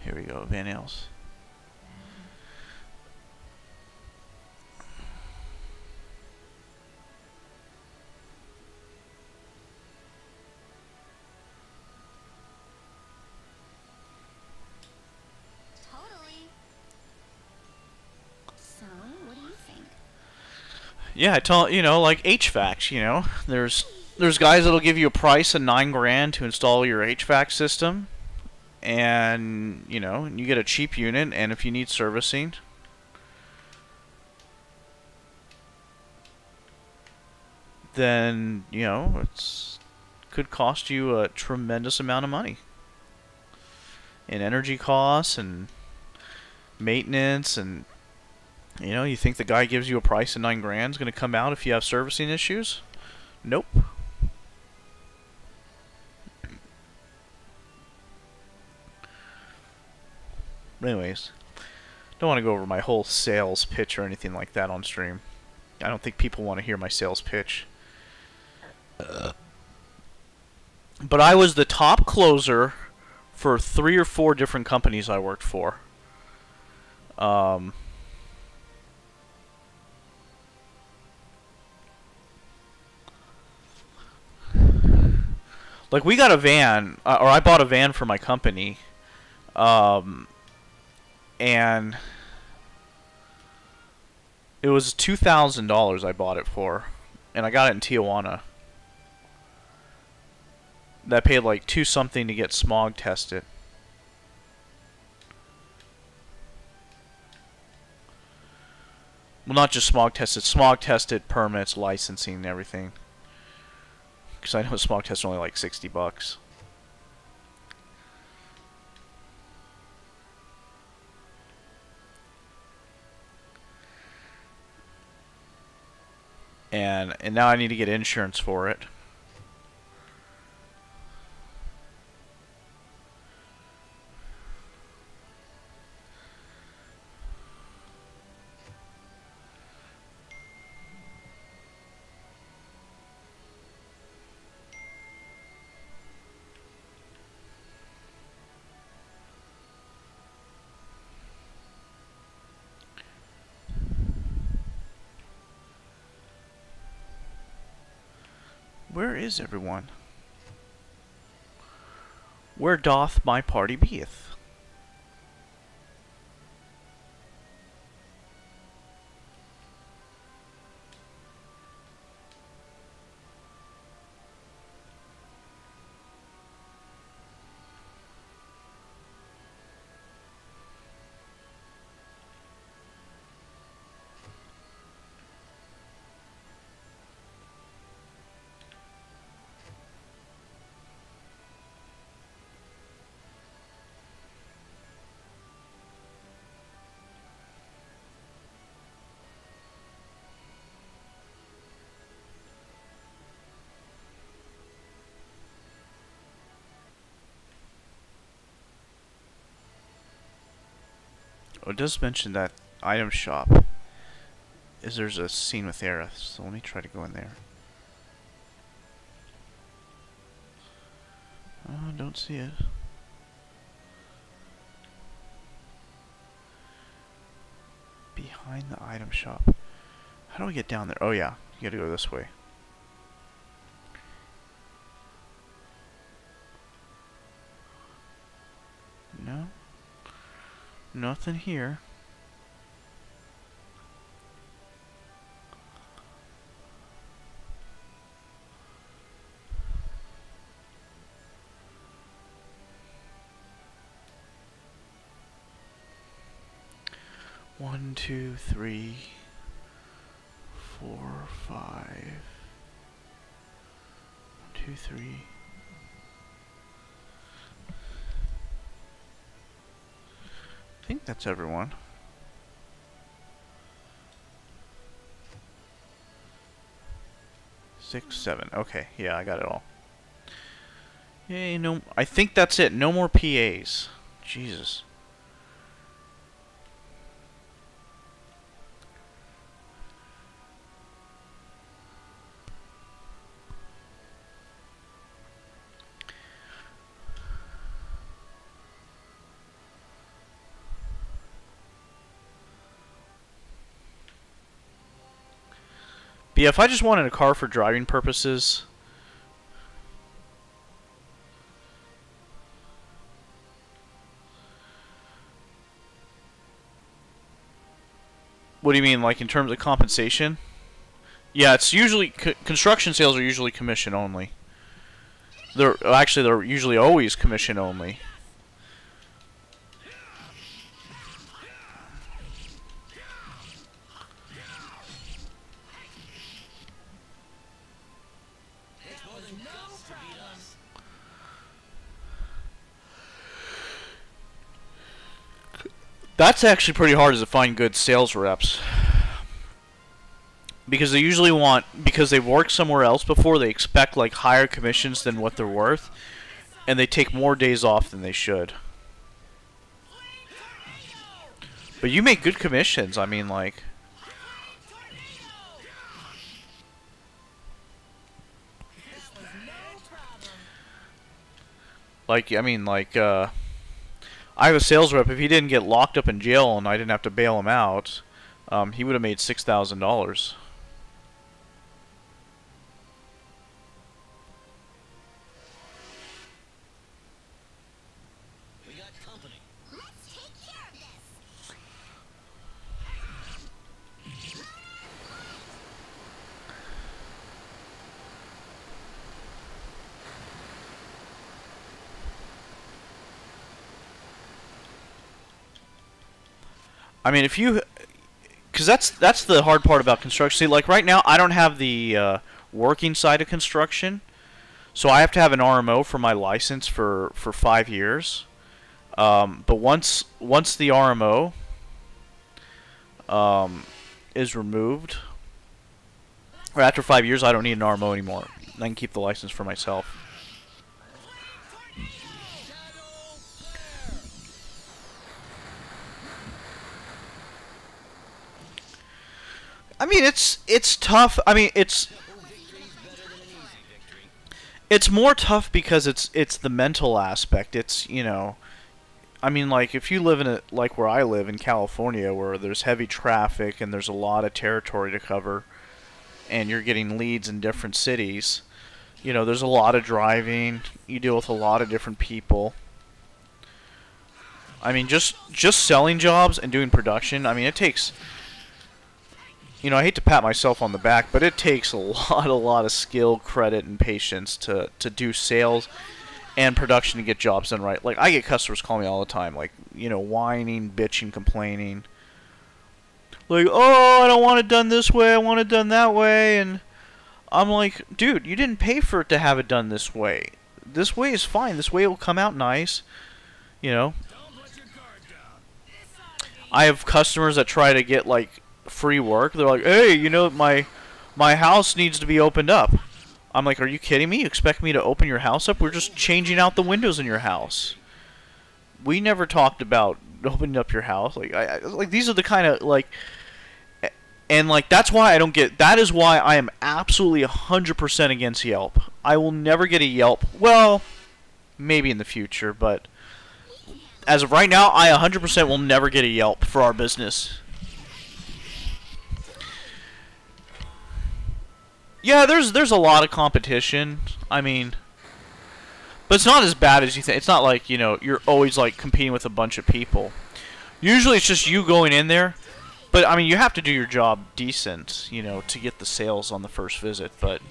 Here we go, Van Els. Totally. So, what do you think? Yeah, I tell you know, like HVACs, you know, there's guys that'll give you a price of $9 grand to install your HVAC system, and you know, you get a cheap unit, and if you need servicing, then you know could cost you a tremendous amount of money in energy costs and maintenance, and you know, you think the guy gives you a price of $9 grand is going to come out if you have servicing issues? Nope. But anyways, don't want to go over my whole sales pitch or anything like that on stream. I don't think people want to hear my sales pitch. But I was the top closer for 3 or 4 different companies I worked for. Like, we got a van, or I bought a van for my company, and it was $2,000 I bought it for, and I got it in Tijuana. That paid like $2 something to get smog tested. Well, not just smog tested permits, licensing, and everything. Because I know smog tests are only like $60. And now I need to get insurance for it. Where is everyone? Where doth my party beeth? Oh, it does mention that item shop. There's a scene with Aerith, so let me try to go in there. Oh, don't see it. Behind the item shop. How do we get down there? Oh yeah, you gotta go this way. No? Nothing here. 1, 2, 3, 4, 5. 1, 2, 3. I think that's everyone. 6, 7. Okay, yeah, I got it all. Yay, no, I think that's it. No more PAs. Jesus. But yeah, if I just wanted a car for driving purposes, what do you mean, like in terms of compensation? Yeah, it's usually construction sales are usually commission only. They're usually always commission only. That's actually pretty hard to find good sales reps. Because they usually because they've worked somewhere else before, they expect like higher commissions than what they're worth. And they take more days off than they should. But you make good commissions, I mean like... I have a sales rep, if he didn't get locked up in jail and I didn't have to bail him out, he would have made $6,000. We got company. Let's take care of this. I mean, if you... Because that's the hard part about construction. See, like right now, I don't have the working side of construction. So I have to have an RMO for my license for 5 years. But once the RMO is removed, or after 5 years, I don't need an RMO anymore. I can keep the license for myself. I mean, it's tough. I mean, it's more tough because it's the mental aspect. It's, you know, I mean, like if you live in like where I live in California, where there's heavy traffic and there's a lot of territory to cover, and you're getting leads in different cities, you know, there's a lot of driving. You deal with a lot of different people. I mean, just selling jobs and doing production. I mean, it takes. You know, I hate to pat myself on the back, but it takes a lot of skill, credit, and patience to do sales and production to get jobs done right. Like, I get customers call me all the time, like, you know, whining, bitching, complaining. Like, oh, I don't want it done this way, I want it done that way, and I'm like, dude, you didn't pay for it to have it done this way. This way is fine, this way it will come out nice, you know. I have customers that try to get, like, free work. They're like, hey, you know, my house needs to be opened up. I'm like, are you kidding me? You expect me to open your house up? We're just changing out the windows in your house. We never talked about opening up your house. Like, like these are the kind of like, and like that's why I don't get. That is why I am absolutely 100% against Yelp. I will never get a Yelp. Well, maybe in the future, but as of right now, I 100% will never get a Yelp for our business. Yeah, there's a lot of competition. I mean, but it's not as bad as you think. It's not like, you know, you're always like competing with a bunch of people. Usually it's just you going in there. But I mean, you have to do your job decent, you know, to get the sales on the first visit, but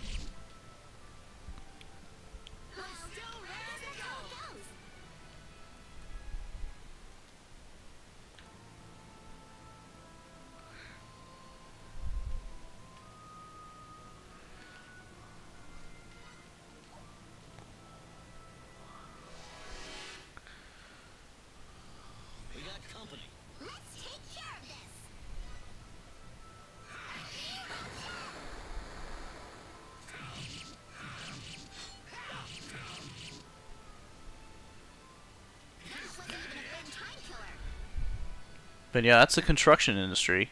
But yeah, that's the construction industry.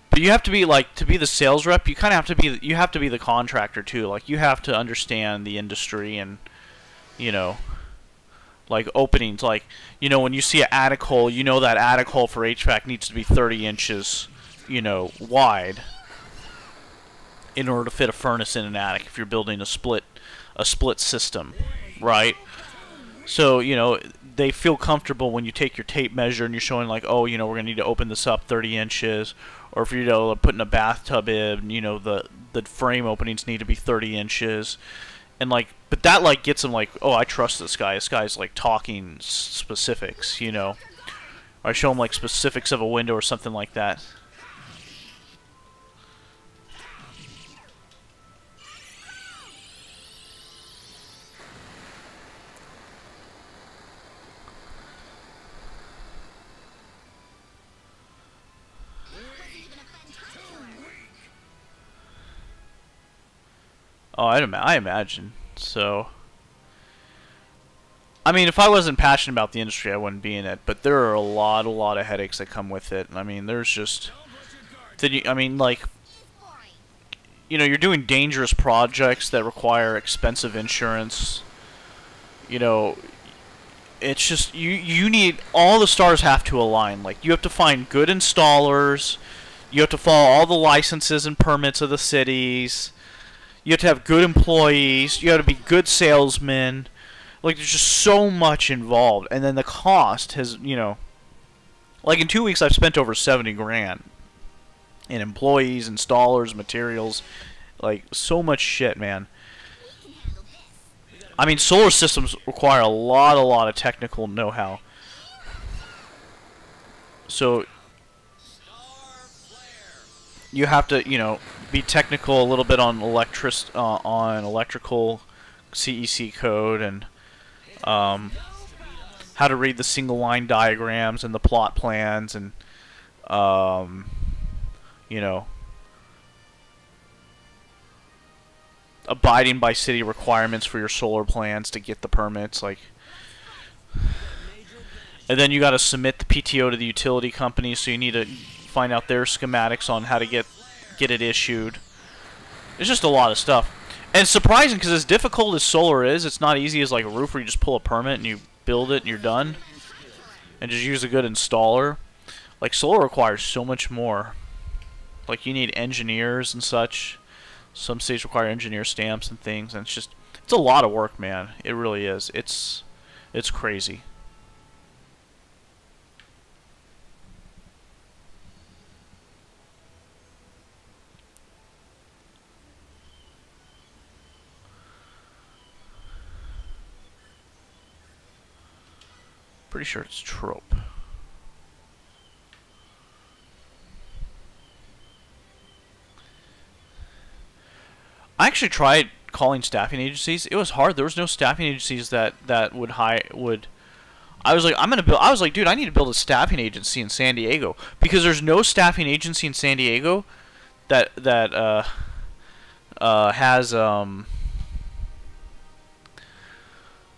But you have to be like, to be the sales rep, you kind of have to be, you have to be the contractor too. Like, you have to understand the industry and, you know, like openings. Like, you know, when you see an attic hole, you know that attic hole for HVAC needs to be 30 inches, you know, wide in order to fit a furnace in an attic if you're building a split system, right? So, you know, they feel comfortable when you take your tape measure and you're showing like, oh, you know, we're going to need to open this up 30 inches. Or if you're putting a bathtub in, you know, the frame openings need to be 30 inches. And like, but that like gets them like, oh, I trust this guy. This guy's like talking specifics, you know. Or I show them like specifics of a window or something like that. Oh, I imagine. So, I mean, if I wasn't passionate about the industry, I wouldn't be in it. But there are a lot of headaches that come with it. I mean, there's just, I mean, like, you know, you're doing dangerous projects that require expensive insurance. You know, it's just, you need, all the stars have to align. Like, you have to find good installers. You have to follow all the licenses and permits of the cities. You have to have good employees. You have to be good salesmen. Like, there's just so much involved. And then the cost has, you know, like in 2 weeks I've spent over 70 grand in employees, installers, materials. Like, so much shit, man. I mean, solar systems require a lot of technical know-how. So you have to, you know, be technical a little bit on electrical CEC code and how to read the single line diagrams and the plot plans and you know, abiding by city requirements for your solar plans to get the permits, like. And then you got to submit the PTO to the utility company, so you need to find out their schematics on how to get it issued. It's just a lot of stuff. And it's surprising because as difficult as solar is, it's not easy as like a roof where you just pull a permit and you build it and you're done. And just use a good installer. Like, solar requires so much more. Like, you need engineers and such. Some states require engineer stamps and things, and it's a lot of work, man. It really is. It's crazy. Pretty sure it's trope. I actually tried calling staffing agencies. It was hard. There was no staffing agencies that would I was like, I was like, dude, I need to build a staffing agency in San Diego, because there's no staffing agency in San Diego that has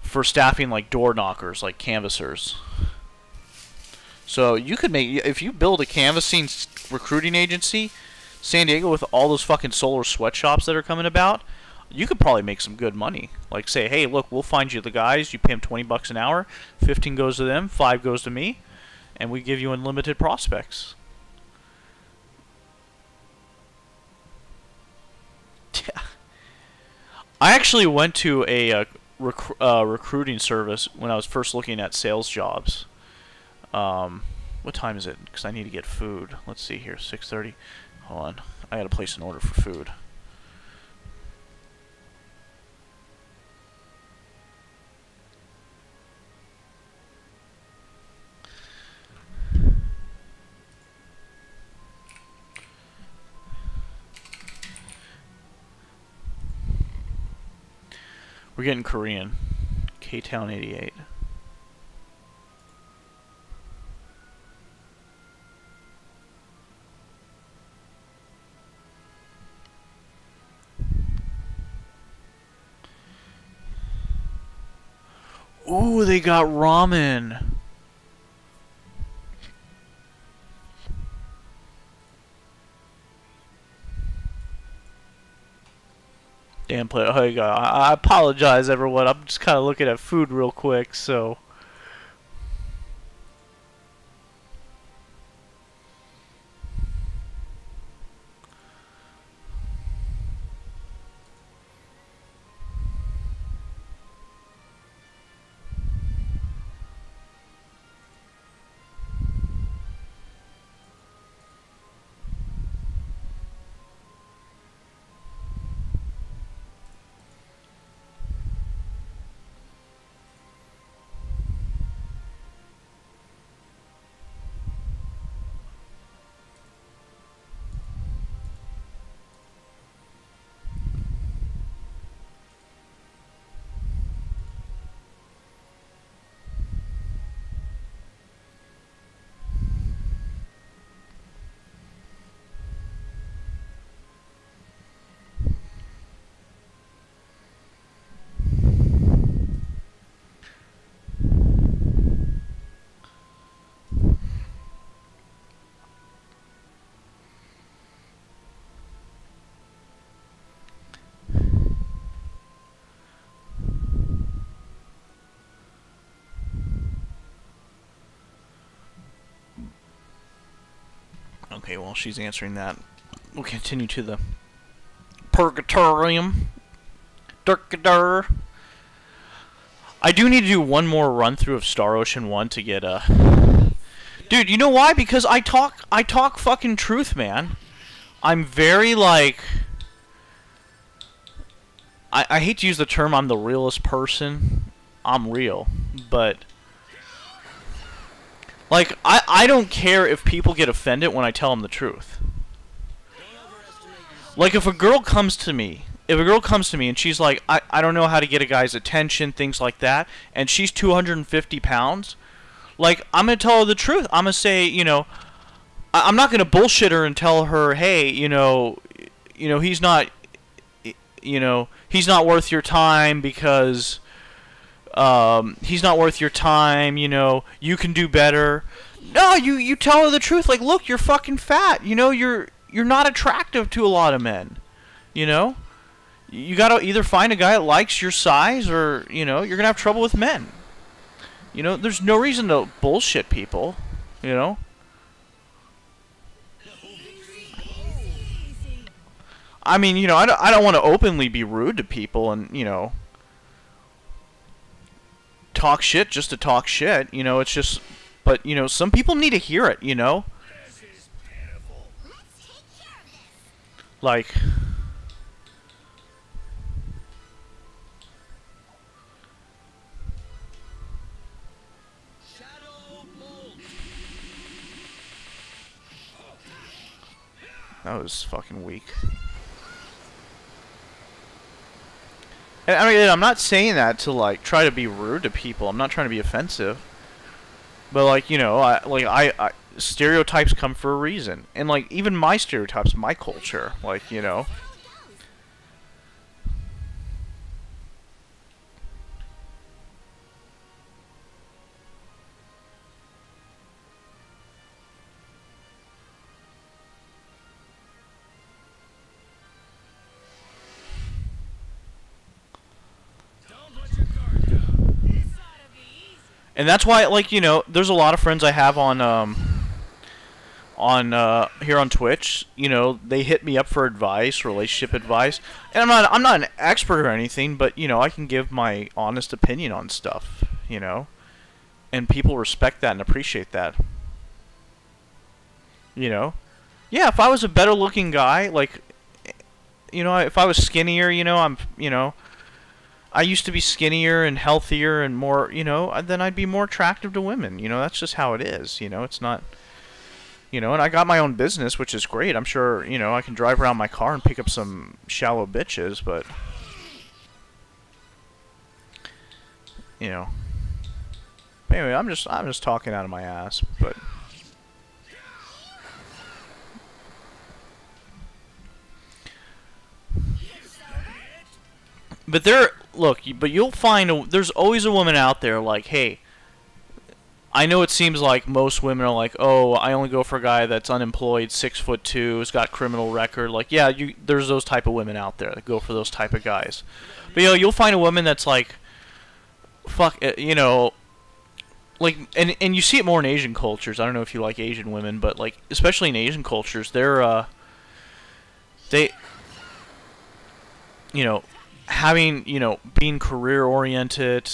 for staffing like door knockers, like canvassers. So you could make, if you build a canvassing recruiting agency, San Diego, with all those fucking solar sweatshops that are coming about, you could probably make some good money. Like, say, hey, look, we'll find you the guys, you pay them 20 bucks an hour, 15 goes to them, 5 goes to me, and we give you unlimited prospects. I actually went to a recruiting service when I was first looking at sales jobs. What time is it? Because I need to get food. Let's see here, 6:30. Hold on, I gotta place an order for food. We're getting Korean. K-Town 88. Ooh, they got ramen. Damn player. Hey, I apologize, everyone. I'm just kind of looking at food real quick, so. Okay, while she's answering that, we'll continue to the Purgatorium. Durkadur. I do need to do one more run through of Star Ocean 1 to get a... Dude, you know why? Because I talk fucking truth, man. I'm very, like... I hate to use the term I'm the realest person. I'm real. But... Like, I don't care if people get offended when I tell them the truth. Like, if a girl comes to me and she's like, I don't know how to get a guy's attention, things like that, and she's 250 pounds, like, I'm going to tell her the truth. I'm going to say, you know, I'm not going to bullshit her and tell her, hey, you know, he's not worth your time because... he's not worth your time, you know, you can do better. No, you tell her the truth, like, look, you're fucking fat, you know, you're not attractive to a lot of men, you know? You gotta either find a guy that likes your size or, you know, you're gonna have trouble with men. You know, there's no reason to bullshit people, you know? I mean, you know, I don't want to openly be rude to people and, you know, talk shit just to talk shit, you know, it's just, but, you know, some people need to hear it, you know? Like... That was fucking weak. And I mean, I'm not saying that to, like, try to be rude to people. I'm not trying to be offensive. But, like, you know, I stereotypes come for a reason. And, like, even my stereotypes, my culture, like, you know. And that's why, like, you know, there's a lot of friends I have on here on Twitch. You know, they hit me up for advice, relationship advice, and I'm not an expert or anything, but, you know, I can give my honest opinion on stuff, you know, and people respect that and appreciate that. You know, yeah, if I was a better looking guy, like, you know, if I was skinnier, you know, I used to be skinnier and healthier and more, you know, then I'd be more attractive to women. You know, that's just how it is. You know, it's not, you know, and I got my own business, which is great. I'm sure, you know, I can drive around my car and pick up some shallow bitches, but, you know. Anyway, I'm just talking out of my ass, but. But look, but you'll find there's always a woman out there like, hey, I know it seems like most women are like, oh, I only go for a guy that's unemployed, 6'2", has got criminal record. Like, yeah, there's those type of women out there that go for those type of guys. But, you know, you'll find a woman that's like, fuck, you know, like, and you see it more in Asian cultures. I don't know if you like Asian women, but, like, especially in Asian cultures, they, you know, having, you know, being career-oriented,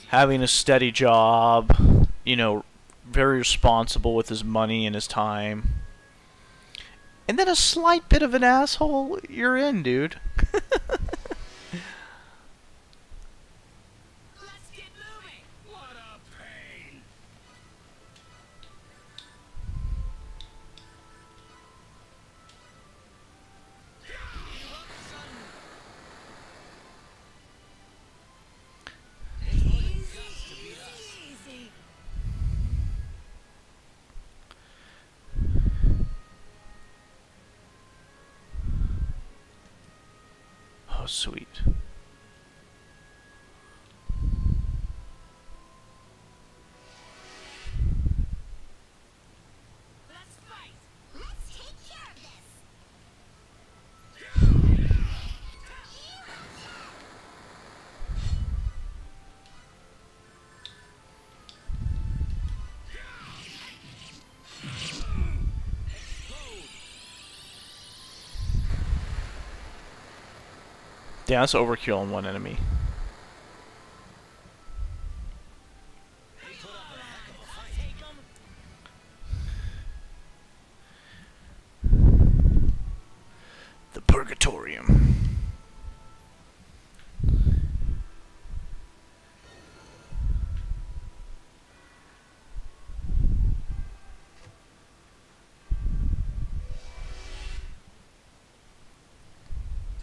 having a steady job, you know, very responsible with his money and his time. And then a slight bit of an asshole, you're in, dude. Let's get moving. What a pain. Easy. Oh, sweet. Let's fight. Let's take care of this. Yeah, that's overkill on one enemy. Take 'em. The Purgatorium.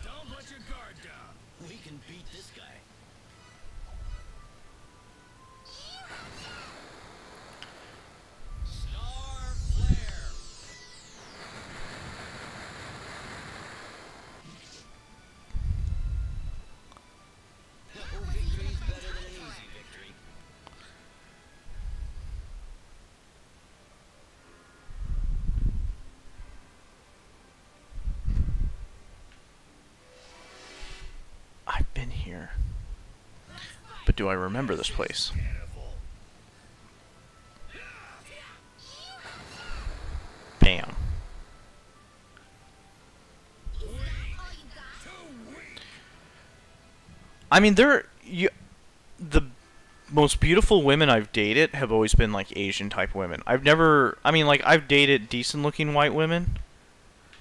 Don't let your guard down. We can beat this guy. Star Flare. No victory's better than an easy victory. I've been here. But do I remember this place? Bam. I mean, the most beautiful women I've dated have always been like Asian type women. I've never, I mean, like, I've dated decent looking white women,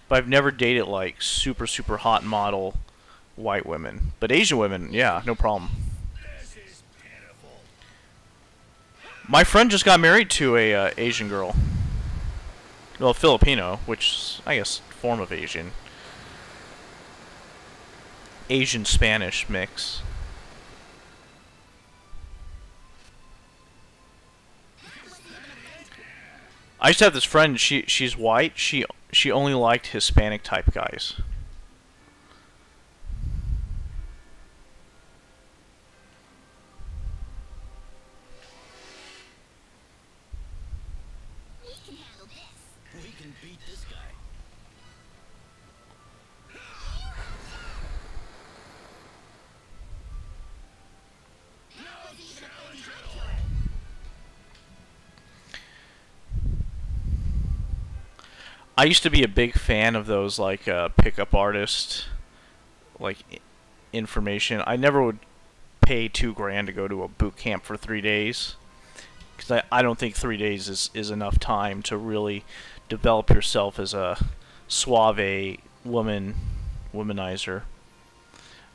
but I've never dated like super super hot model white women. But Asian women, yeah, no problem. My friend just got married to a Asian girl. Well, Filipino, which I guess form of Asian. Asian Spanish mix. I used to have this friend. She's white. She only liked Hispanic type guys. We can handle this. We can beat this guy. I used to be a big fan of those like pickup artist like information. I never would pay $2,000 to go to a boot camp for 3 days because I don't think 3 days is enough time to really develop yourself as a suave womanizer.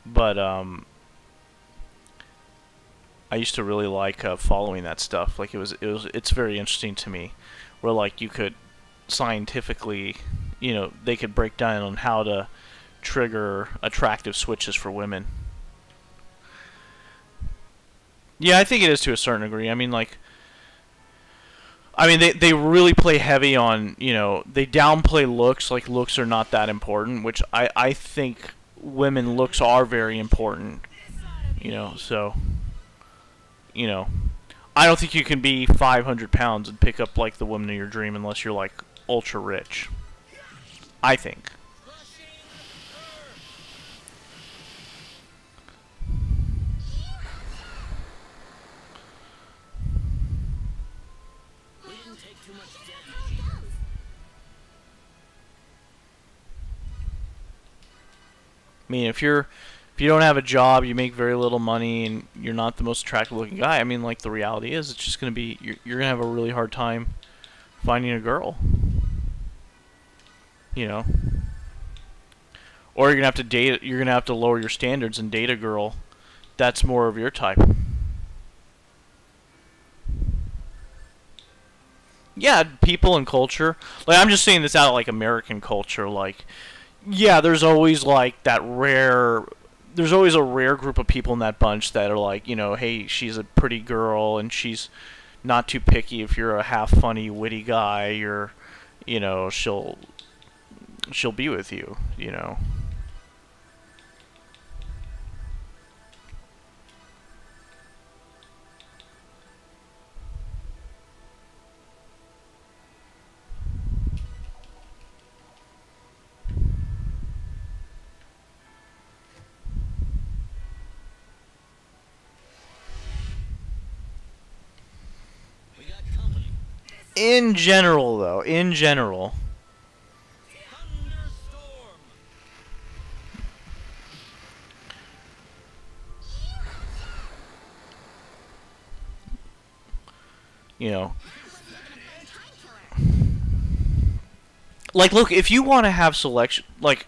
But I used to really like following that stuff. Like it's very interesting to me, where like you could scientifically, you know, they could break down on how to trigger attractive switches for women. Yeah, I think it is to a certain degree. I mean, like, they really play heavy on, you know, they downplay looks, like looks are not that important, which I think women looks are very important, you know, so, you know, I don't think you can be 500 pounds and pick up like the woman of your dream unless you're like ultra rich. I think. I mean, if you don't have a job, you make very little money, and you're not the most attractive looking guy, I mean, like, the reality is it's just going to be, you're going to have a really hard time finding a girl. You know? Or you're going to have to lower your standards and date a girl that's more of your type. Yeah, people and culture. Like, I'm just saying this out of, like, American culture, like, yeah, there's always like there's always a rare group of people in that bunch that are like, you know, hey, she's a pretty girl and she's not too picky. If you're a half funny, witty guy, you know, she'll be with you, you know. In general, though, you know, like, look, if you want to have selection, like,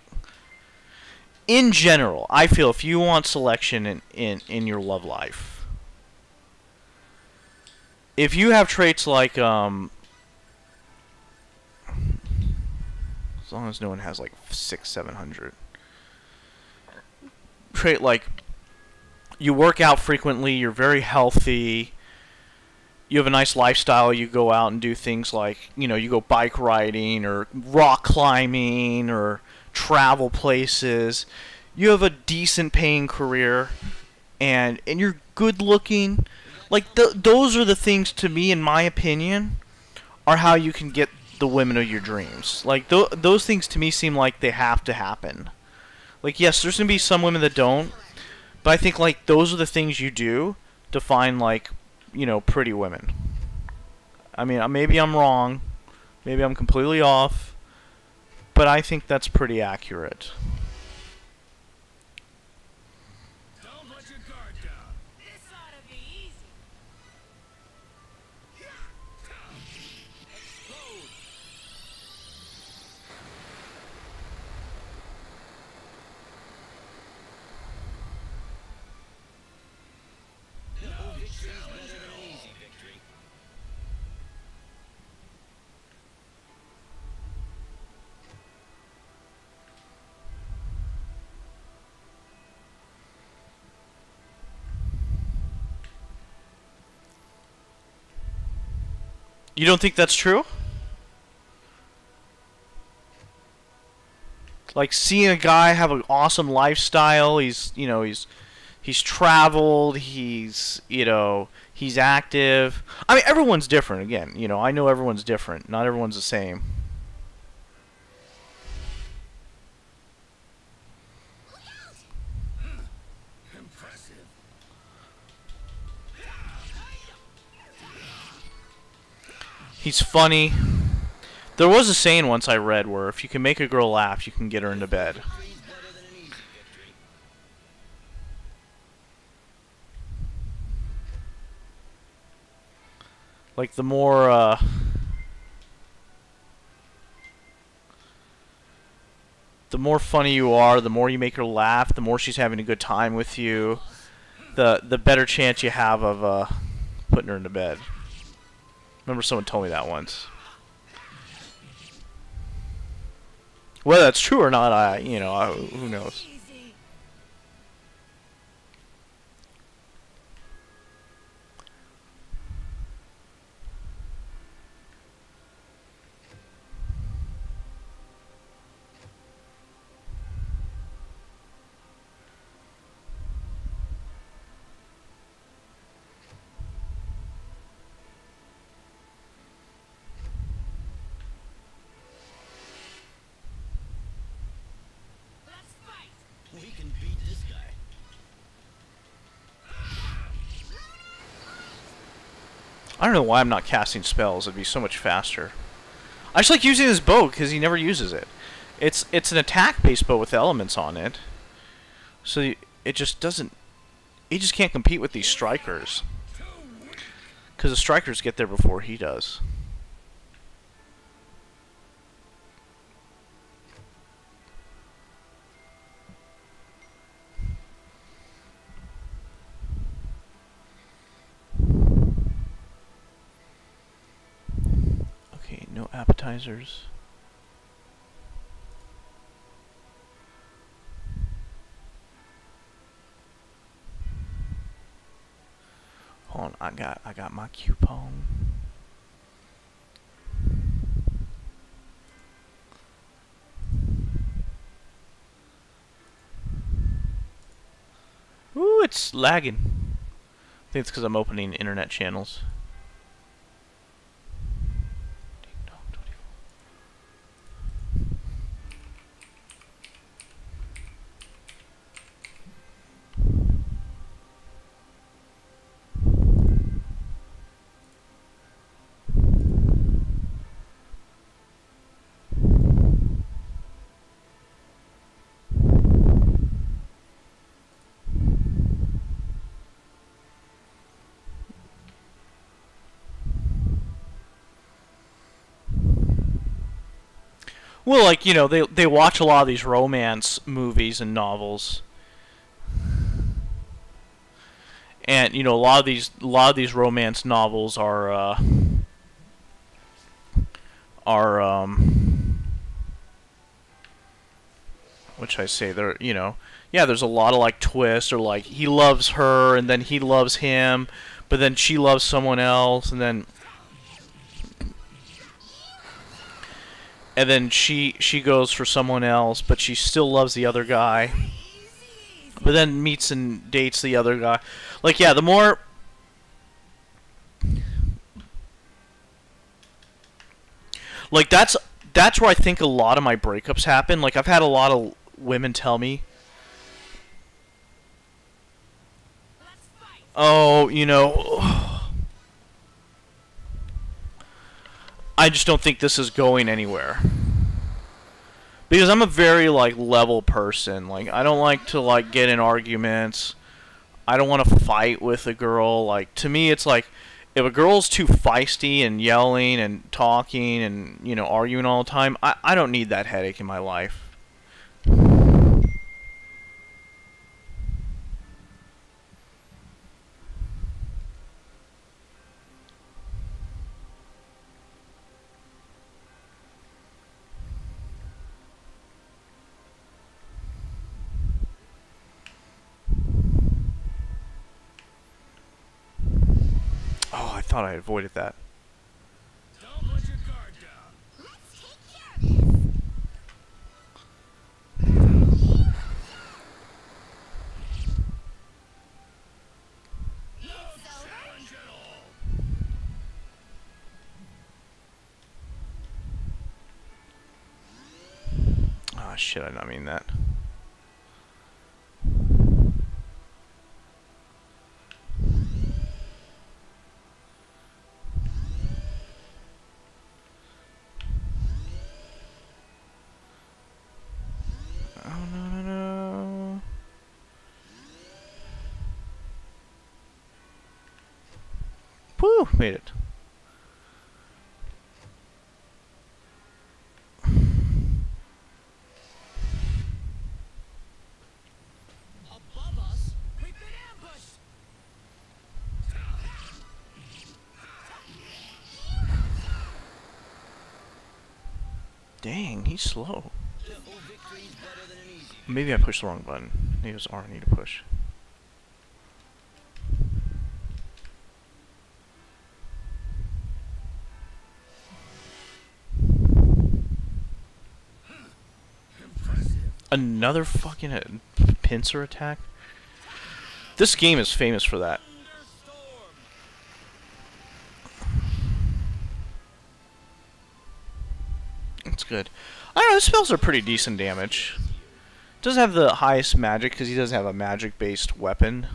in general, I feel if you want selection in your love life, if you have traits like, as long as no one has like 600-700. Trait like you work out frequently, you're very healthy, you have a nice lifestyle, you go out and do things like, you know, you go bike riding or rock climbing or travel places. You have a decent paying career and you're good looking. Like those are the things, to me, in my opinion, are how you can get the women of your dreams. Like those things to me seem like they have to happen. Like, yes, there's gonna be some women that don't, but I think like those are the things you do to find, like, you know, pretty women. I mean, maybe I'm wrong, maybe I'm completely off, but I think that's pretty accurate. Don't let your guard down. This ought to be easy. Explode. No victory is better than an easy victory. You don't think that's true? Like, seeing a guy have an awesome lifestyle, he's traveled, he's active. I mean, everyone's different, again. You know, I know everyone's different. Not everyone's the same. Impressive. He's funny. There was a saying once I read where if you can make a girl laugh, you can get her into bed. Victory is better than an easy victory. Like, the more funny you are, the more you make her laugh, the more she's having a good time with you, the better chance you have of putting her into bed. Remember someone told me that once. Whether that's true or not, who knows. Easy. I don't know why I'm not casting spells. It'd be so much faster. I just like using his bow because he never uses it. It's an attack-based bow with elements on it. So it just doesn't... He just can't compete with these strikers. Because the strikers get there before he does. Okay, no appetizers. Hold on, I got my coupon. Ooh, it's lagging. I think it's because I'm opening internet channels. Well, like, you know, they watch a lot of these romance movies and novels. And, you know, a lot of these romance novels are what should I say? They're, you know, yeah, there's a lot of like twists, or like he loves her and then he loves him, but then she loves someone else, and then she goes for someone else, but she still loves the other guy. But then meets and dates the other guy. Like, yeah, the more... Like, that's where I think a lot of my breakups happen. Like, I've had a lot of women tell me, oh, you know, I just don't think this is going anywhere. Because I'm a very, like, level person. Like, I don't like to, like, get in arguments. I don't want to fight with a girl. Like, to me, it's like, if a girl's too feisty and yelling and talking and, you know, arguing all the time, I don't need that headache in my life. Oh, I thought I avoided that. Don't let your guard down. Let's take care of this. Challenge at all. Ah, shit, I did not mean that. Oh, no, no, no. Woo! Made it. Above us? We've been ambushed! Dang, he's slow. Simple victory's better than an easy. Maybe I pushed the wrong button. Maybe it was R I need to push. Another fucking pincer attack? This game is famous for that. That's good. I don't know, the spells are pretty decent damage. Doesn't have the highest magic because he doesn't have a magic-based weapon.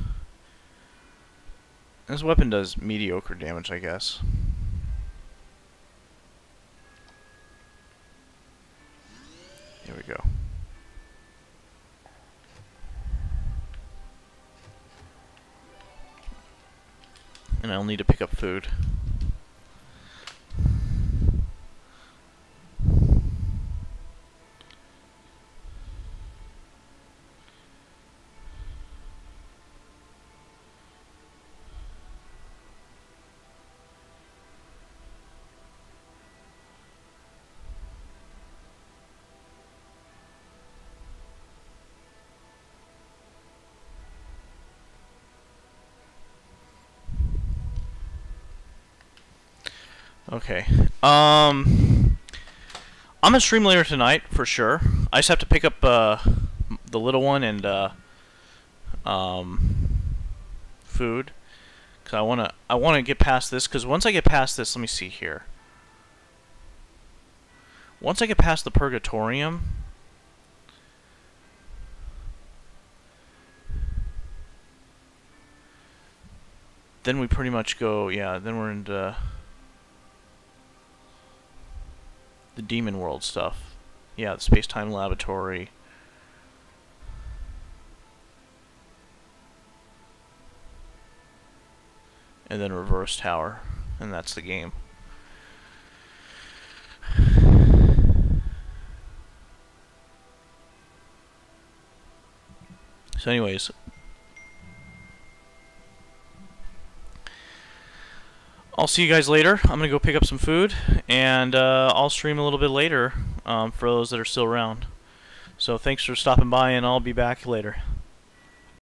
This weapon does mediocre damage, I guess. Here we go. And I'll need to pick up food. Okay. I'm gonna stream later tonight for sure. I just have to pick up the little one and food, cause I wanna get past this. Cause once I get past this, let me see here. Once I get past the Purgatorium, then we pretty much go. Yeah, then we're into the Demon World stuff. Yeah, the Space-Time Laboratory. And then Reverse Tower. And that's the game. So anyways, I'll see you guys later. I'm gonna go pick up some food, and I'll stream a little bit later for those that are still around. So thanks for stopping by, and I'll be back later.